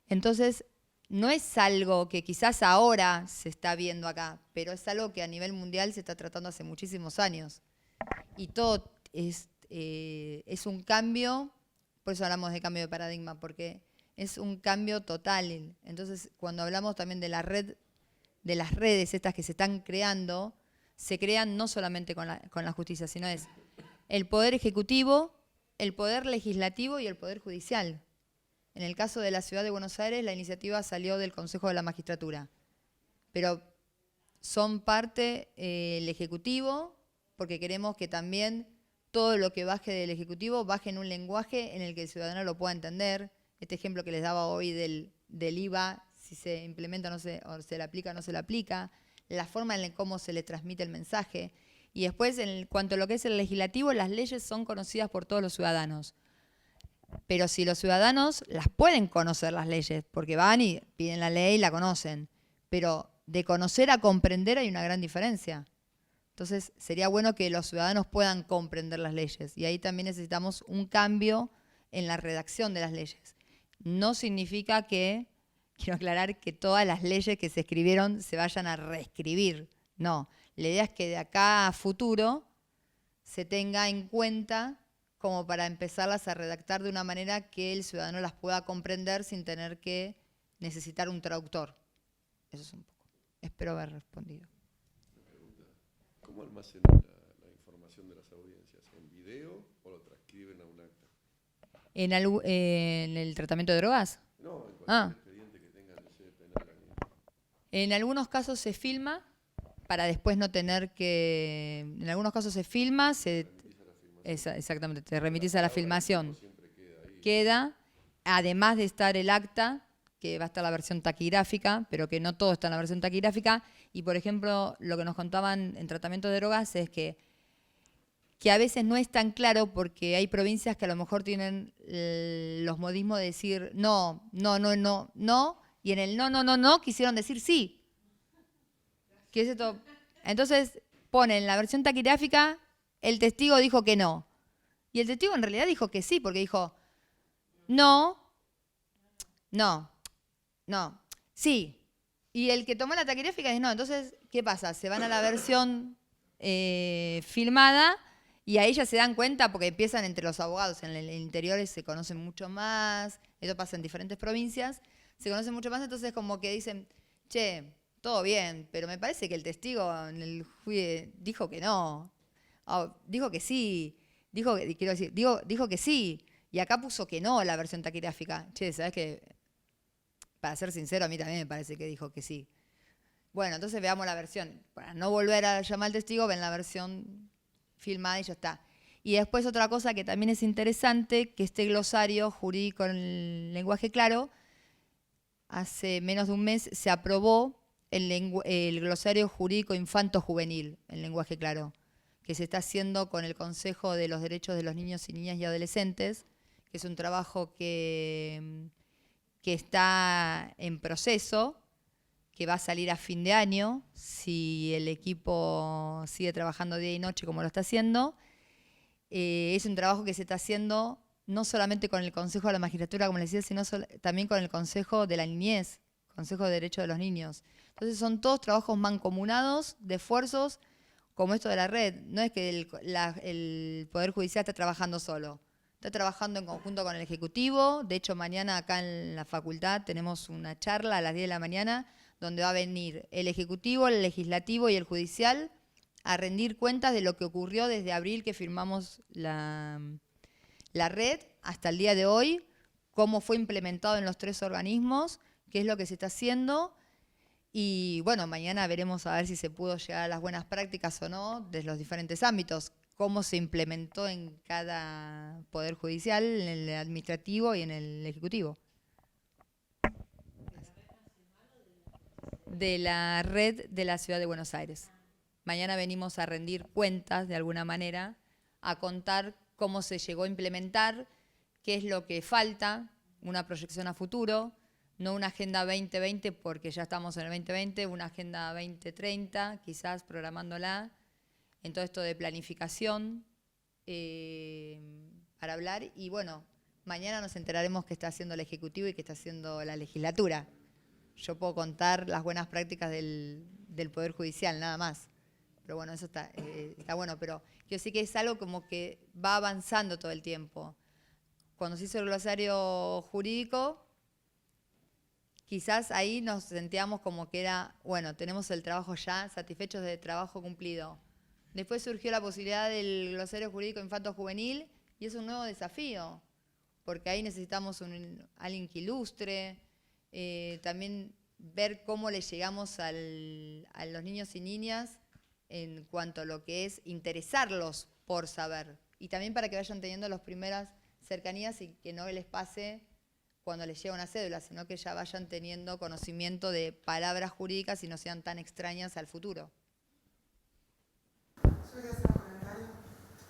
Entonces, no es algo que quizás ahora se está viendo acá, pero es algo que a nivel mundial se está tratando hace muchísimos años. Y todo es un cambio, por eso hablamos de cambio de paradigma, porque es un cambio total. Entonces, cuando hablamos también de la red, de las redes estas que se están creando, se crean no solamente con la justicia, sino es el poder ejecutivo, el poder legislativo y el poder judicial. En el caso de la Ciudad de Buenos Aires, la iniciativa salió del Consejo de la Magistratura, pero son parte el Ejecutivo, porque queremos que también todo lo que baje del Ejecutivo baje en un lenguaje en el que el ciudadano lo pueda entender. Este ejemplo que les daba hoy del IVA, si se implementa o se le aplica o no se le aplica, la forma en cómo se le transmite el mensaje. Y después, en cuanto a lo que es el legislativo, las leyes son conocidas por todos los ciudadanos. Pero si los ciudadanos las pueden conocer las leyes, porque van y piden la ley y la conocen, pero de conocer a comprender hay una gran diferencia. Entonces sería bueno que los ciudadanos puedan comprender las leyes, y ahí también necesitamos un cambio en la redacción de las leyes. No significa que, quiero aclarar, que todas las leyes que se escribieron se vayan a reescribir, no. La idea es que de acá a futuro se tenga en cuenta como para empezarlas a redactar de una manera que el ciudadano las pueda comprender sin tener que necesitar un traductor. Eso es un poco. Espero haber respondido. ¿Cómo almacenan la información de las audiencias? ¿En video o lo transcriben a un acta? ¿En el tratamiento de drogas? No, en cualquier expediente que tengan de sede penal. En algunos casos se filma para después no tener que... En algunos casos se filma, exactamente, te remitís a la filmación. Queda, además de estar el acta, que va a estar la versión taquigráfica, pero que no todo está en la versión taquigráfica. Y, por ejemplo, lo que nos contaban en tratamiento de drogas es que a veces no es tan claro, porque hay provincias que a lo mejor tienen los modismos de decir no, no, no, no, no, y en el no, no, no, no quisieron decir sí. ¿Qué es esto? Entonces ponen la versión taquigráfica, el testigo dijo que no. Y el testigo en realidad dijo que sí, porque dijo no, no, no, sí. Y el que tomó la taquigráfica dice no. Entonces, ¿qué pasa? Se van a la versión filmada y ahí ya se dan cuenta, porque empiezan entre los abogados. En el interior se conocen mucho más. Esto pasa en diferentes provincias. Se conocen mucho más, entonces como que dicen, che, todo bien, pero me parece que el testigo en el juicio dijo que no. Dijo que sí. Dijo que sí. Y acá puso que no la versión taquigráfica. Che, ¿sabes qué? Para ser sincero, a mí también me parece que dijo que sí. Bueno, entonces veamos la versión. Para no volver a llamar al testigo, ven la versión filmada y ya está. Y después otra cosa que también es interesante, que este glosario jurídico en el lenguaje claro, hace menos de un mes se aprobó el glosario jurídico infanto-juvenil en lenguaje claro, que se está haciendo con el Consejo de los Derechos de los Niños y Niñas y Adolescentes, que es un trabajo que está en proceso, que va a salir a fin de año, si el equipo sigue trabajando día y noche como lo está haciendo. Es un trabajo que se está haciendo no solamente con el Consejo de la Magistratura, como les decía, sino también con el Consejo de la Niñez, Consejo de Derechos de los Niños. Entonces son todos trabajos mancomunados de esfuerzos, como esto de la red. No es que el Poder Judicial está trabajando solo. está trabajando en conjunto con el Ejecutivo. De hecho, mañana acá en la facultad tenemos una charla a las 10 de la mañana donde va a venir el Ejecutivo, el Legislativo y el Judicial a rendir cuentas de lo que ocurrió desde abril que firmamos la red hasta el día de hoy, cómo fue implementado en los 3 organismos, qué es lo que se está haciendo. Y bueno, mañana veremos a ver si se pudo llegar a las buenas prácticas o no de los diferentes ámbitos, cómo se implementó en cada poder judicial, en el administrativo y en el ejecutivo. De la red de la Ciudad de Buenos Aires. Mañana venimos a rendir cuentas de alguna manera, a contar cómo se llegó a implementar, qué es lo que falta, una proyección a futuro, no una agenda 2020 porque ya estamos en el 2020, una agenda 2030, quizás programándola, en todo esto de planificación, para hablar. Y bueno, mañana nos enteraremos qué está haciendo el Ejecutivo y qué está haciendo la legislatura. Yo puedo contar las buenas prácticas del Poder Judicial, nada más. Pero bueno, eso está bueno, pero yo sí que es algo como que va avanzando todo el tiempo. Cuando se hizo el glosario jurídico, quizás ahí nos sentíamos como que era, bueno, tenemos el trabajo ya, satisfechos de trabajo cumplido. Después surgió la posibilidad del glosario jurídico infanto-juvenil y es un nuevo desafío, porque ahí necesitamos alguien que ilustre, también ver cómo le llegamos a los niños y niñas en cuanto a lo que es interesarlos por saber, y también para que vayan teniendo las primeras cercanías y que no les pase cuando les llega una cédula, sino que ya vayan teniendo conocimiento de palabras jurídicas y no sean tan extrañas al futuro.